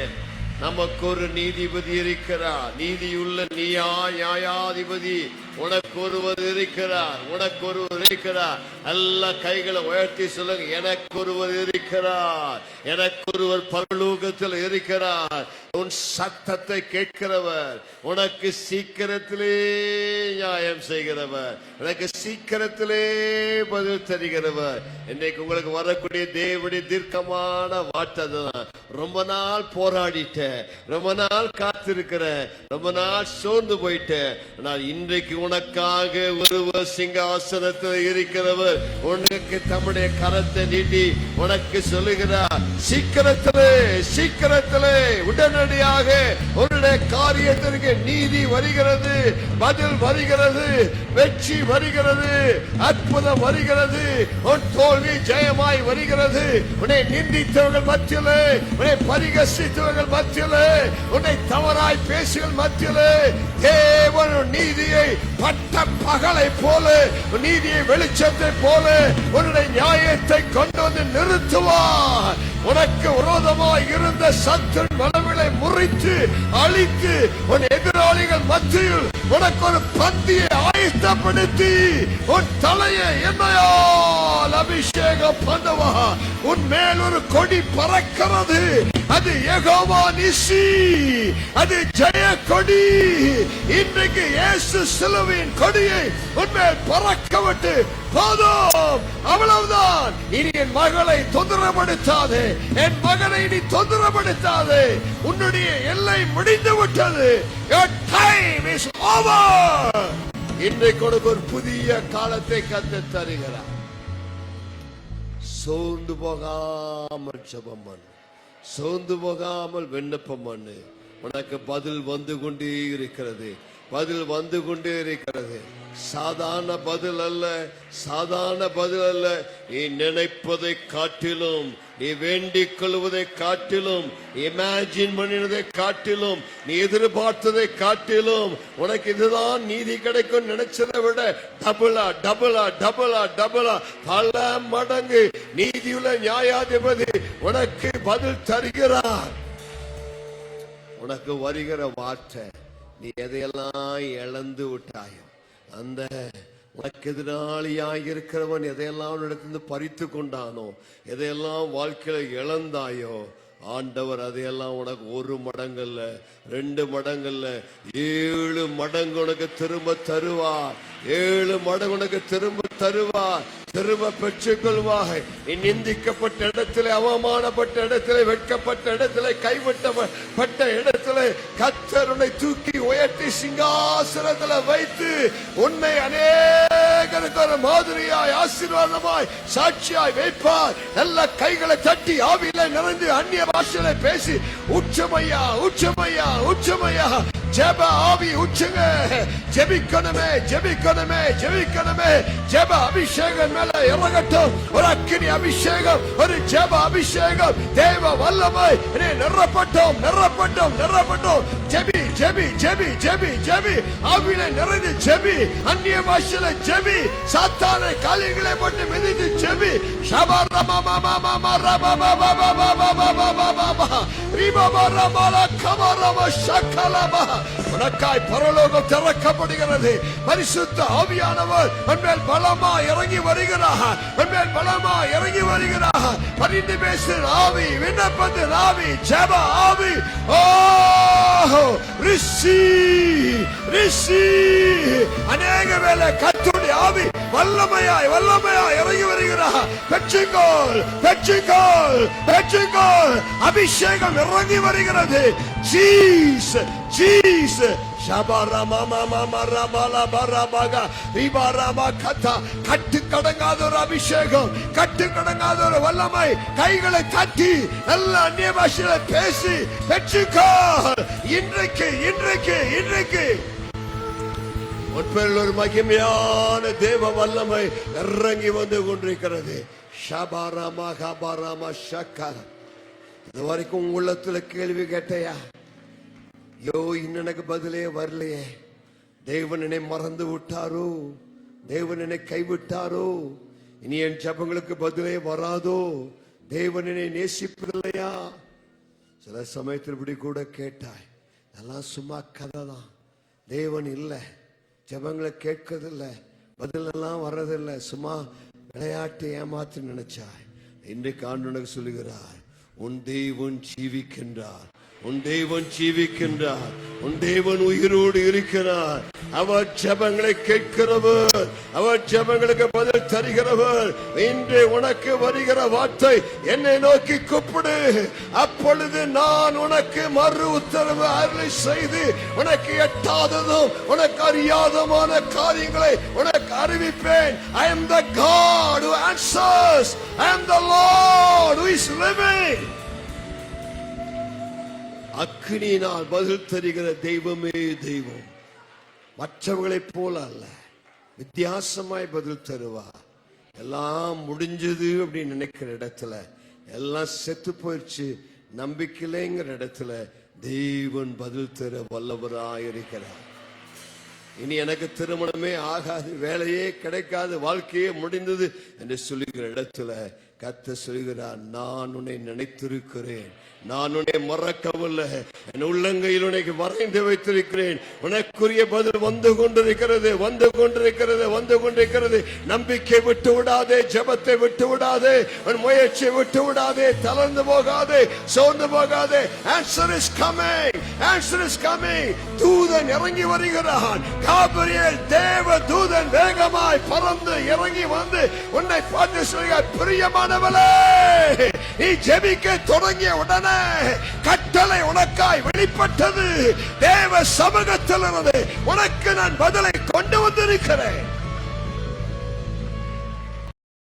நமக்கு ஒரு நீதிபதி இருக்கிறார். நீதியுள்ள நியாயாதிபதி உனக்கு ஒருவர் இருக்கிறார். உனக்கு ஒருவர் இருக்கிறார். நல்ல கைகளை உயர்த்தி சொல்லுங்க. எனக்கு ஒருவர் இருக்கிறார். எனக்கு ஒருவர் பரலோகத்தில் இருக்கிறார். உன் சத்தத்தை கேட்கிறவர், உனக்கு சீக்கிரத்திலே நியாயம் செய்கிறவர், உனக்கு சீக்கிரத்திலே பதில் தருகிறவர். இன்னைக்கு உங்களுக்கு வரக்கூடிய தேவனுடைய தீர்க்கமான வார்த்தை தான். ரொம்ப நாள் போராடிட்டேன், ரொம்ப நாள் காத்திருக்கிறேன், ரொம்ப நாள் சோர்ந்து போயிட்டேன். ஆனால் இன்றைக்கு உனக்காக ஒருவர் சிங்காசனத்தில் இருக்கிறவர் உனக்கு தம்முடைய கரத்தை நீட்டி உனக்கு சொல்லுகிறார், சீக்கிரத்திலே சீக்கிரத்திலே உடனடியாக உன்னுடைய காரியத்திற்கு நீதி வருகிறது, பதில் வருகிறது, வெற்றி வருகிறது, அற்புதம் வருகிறது, உன் தோல்வி ஜெயமாய் வருகிறது. உன்னை நிந்தித்தவர்கள் மத்தியிலே, உன்னை பரிகசித்தவர்கள் மத்தியிலே, உன்னை தவறாய் பேசுகள் மத்தியிலே தேவன் நீதியை பட்ட பகலை போல, நீதியை வெளிச்சத்தை போல உன்னுடைய நியாயத்தை கொண்டு வந்து நிறுத்துவார். உனக்கு விரோதமாய் இருந்த சத்துரு வளவிலை முறித்து அழித்து உன் எதிராளிகள் மத்தியில் உனக்கு ஒரு பந்தியை ஆயத்தப்படுத்தி உன் தலையை எண்ணெயால் அபிஷேகம் பண்ணுவா. உன் மேல் ஒரு கொடி பறக்கிறது. அது யெகோவா நிசி, அது ஜெய கொடி. இன்றைக்கு இயேசு சிலுவையின் கொடியை உன்மேல் பறக்க விட்டு போதும், அவ்வளவுதான். இனி என் மகளை தொந்தரப்படுத்தாதே, என் மகனை இனி தொந்தரப்படுத்தாதே. உன்னுடைய எல்லை முடிந்து விட்டது. Your time is over. இன்றைக்கு உனக்கு ஒரு புதிய காலத்தை கர்த்தர் தருகிறார். சோர்ந்து போகாமல் ஜெபம் பண்ணு, சோர்ந்து போகாமல் விண்ணப்பம் பண்ணு. உனக்கு பதில் வந்து கொண்டே இருக்கிறது, பதில் வந்து கொண்டே இருக்கிறது. சாதாரண பதில் அல்ல, சாதாரண பதில் அல்ல. நீ நினைப்பதை காட்டிலும், நீ வேண்டிக் கொள்வதை காட்டிலும், இமேஜின் பண்ணினதை காட்டிலும், நீ எதிர்பார்த்ததை காட்டிலும் உனக்கு இதுதான் நீதி கிடைக்கும் நினைச்சதை விட டபுளா டபுளா டபுளா டபுளா பல மடங்கு நீதியுள்ள நியாயாதிபதி உனக்கு பதில் தருகிறார். உனக்கு வருகிற வார்த்தை, நீ எதையெல்லாம் இழந்து விட்டாயோ, அந்த உனக்கு எதிராளியாய் இருக்கிறவன் எதையெல்லாம் உன்னிடத்திலிருந்து பறித்து கொண்டானோ, எதையெல்லாம் வாழ்க்கையில இழந்தாயோ, ஆண்டவர் அதையெல்லாம் உனக்கு 1 மடங்கல்ல 2 மடங்கல்ல 7 மடங்கு உனக்கு திரும்ப தருவார். 7 மடங்கு உனக்கு திரும்ப தருவார். திரும்ப பெற்றுக் கொள்வாய். நீ நிந்திக்கப்பட்ட இடத்திலே, அவமானப்பட்ட இடத்திலே, வெட்கப்பட்ட இடத்திலே, கைவிட்டப்பட்ட இடத்திலே கர்த்தர் உன்னை தூக்கி உயர்த்தி சிங்காசனத்தில் வைத்து உன்னை அநேகருக்கு ஒரு மாதிரியாய், ஆசீர்வாதமாய், சாட்சியாய் வைப்பார். நல்ல கைகளை தட்டி ஆவியில நிறைந்து அந்நிய பாஷையில பேசி உச்சமையா உச்சமையா உச்சமையா ஜெப ஆவி உச்சங்க. ஜெபிக்கணுமே ஜெபிக்கணுமே ஜெபிக்கணுமே. ஜெப அபிஷேகம் மேல இறங்கட்டும். ஒரு அக்கினி அபிஷேகம், ஒரு ஜெப அபிஷேகம், தேவ வல்லமை நிரப்பட்டும் நிரப்பட்டும் நிரப்பட்டும். ஜெபி ஜெபி ஜெபி ஜெபி ஜெபி. ஆவியில நிறைந்து ஜெபி, அந்நிய பாஷையில ஜெபி, சாத்தானை காலிகளை போட்டு மிதித்து ஜெபி. உனக்காய் பரலோகம் திறக்கப்படுகிறது. பரிசுத்த ஆவியானவர் உன்மேல் பலமா இறங்கி வருகிறார். உன்மேல் பலமா இறங்கி வருகிறார். பரிந்து பேசுகிற ஆவி, விண்ணப்பத்தின் ஆவி, ஜெப ஆவி. ஓ ரிஷி ரிஷி. அநேக வேளை கர்த்தருடைய ஆவி வல்லமையாய் வல்லமையாய் இறங்கி வருகிறார். பெற்றுக்கொள் பெற்றுக்கொள் பெற்றுக்கொள். அபிஷேகம் இறங்கி வருகிறது. ஜீசஸ் ஜீசஸ் கட்டுக்கடங்காத ஒரு அபிஷேகம், கட்டுக்கடங்காத ஒரு வல்லமை. கைகளை தட்டி நல்ல அந்நிய பாஷையில பேசி பெற்றுக்கோ. இன்றைக்கு இன்றைக்கு இன்றைக்கு உட்பேரில் ஒரு மகிமையான தேவ வல்லமை இறங்கி வந்து கொண்டிருக்கிறது. ஷபாராமா கபாராமா ஷக்கா. இது வரைக்கும் உள்ளத்துல கேள்வி கேட்டையா? யோ இன்னும் எனக்கு பதிலே வரலையே. தேவன் என்னை மறந்து விட்டாரோ? தேவன் என்னை கைவிட்டாரோ? இனி என் ஜபங்களுக்கு பதிலே வராதோ? தேவன் என்னை நேசிப்பதில்லையா? சில சமயத்தில் இப்படி கூட கேட்டாய். அதெல்லாம் சும்மா கதை தான். தேவன் இல்லை, ஜபங்களை கேட்கறதில்லை, பதில் எல்லாம் வர்றதில்லை, சும்மா விளையாட்டு ஏமாத்து நினைச்சாய். இன்றைக்கு ஆண்டவனுக்கு சொல்லுகிறார், உன் தேவன் ஜீவிக்கின்றார், உன் தேவன் ஜீவிக்கின்றார், உன் தேவன் உயிரோடு இருக்கிறார். அவர் ஜெபங்களை கேட்கிறவர், அவர் ஜெபங்களுக்கு பதில் தருகிறவர். இன்று உனக்கு வருகிற வார்த்தை, என்னை நோக்கி கூப்பிடு, அப்பொழுது நான் உனக்கு மறு உத்தரவு அருளை செய்து உனக்கு எட்டாததும் உனக்கு அறியாதமான காரியங்களை உனக்கு அறிவிப்பேன். I am the God who answers. I am the Lord who is living. அக்கினியினால் பதில் தருகிற தெய்வமே தெய்வம். மற்றவர்களைப் போல அல்ல, வித்தியாசமாய் பதில் தருவா. எல்லாம் முடிஞ்சது அப்படின்னு நினைக்கிற இடத்துல, எல்லாம் செத்து போயிடுச்சு நம்பிக்கைங்கிற இடத்துல தெய்வன் பதில் தர வல்லவராயிருக்கிறார். இனி எனக்கு திருமணமே ஆகாது, வேலையே கிடைக்காது, வாழ்க்கையே முடிந்தது என்று சொல்லுகிற இடத்துல கர்த்தர் சொல்கிறார், நான் உன்னை நினைத்திருக்கிறேன், நான் உன்னை மறக்கவில்லை, என் உள்ளங்கையில் உனக்கு வரைந்து வைத்திருக்கிறேன். உனக்குரிய பதில் வந்து கொண்டிருக்கிறது, வந்து கொண்டிருக்கிறது, வந்து கொண்டிருக்கிறது. நம்பிக்கை விட்டு விடாதே, ஜெபத்தை விட்டு விடாதே, உன் முயற்சியை விட்டு விடாதே, தளர்ந்து போகாதே, சோர்ந்து போகாதே. Answer is coming, answer is coming. தூதன் இறங்கி வருகிறான். காபிரியேல் தேவ தூதன் வேகமாய் பறந்து இறங்கி வந்து உன்னை பார்த்து சொல்கிறார், பிரியமானவளே, நீ ஜெபிக்க தொடங்கிய உடனே கட்டளை உனக்காய் வெளிப்பட்டது. தேவ சமூகத்திலிருந்து உனக்கு நான் பதிலை கொண்டு வந்திருக்கிறேன்.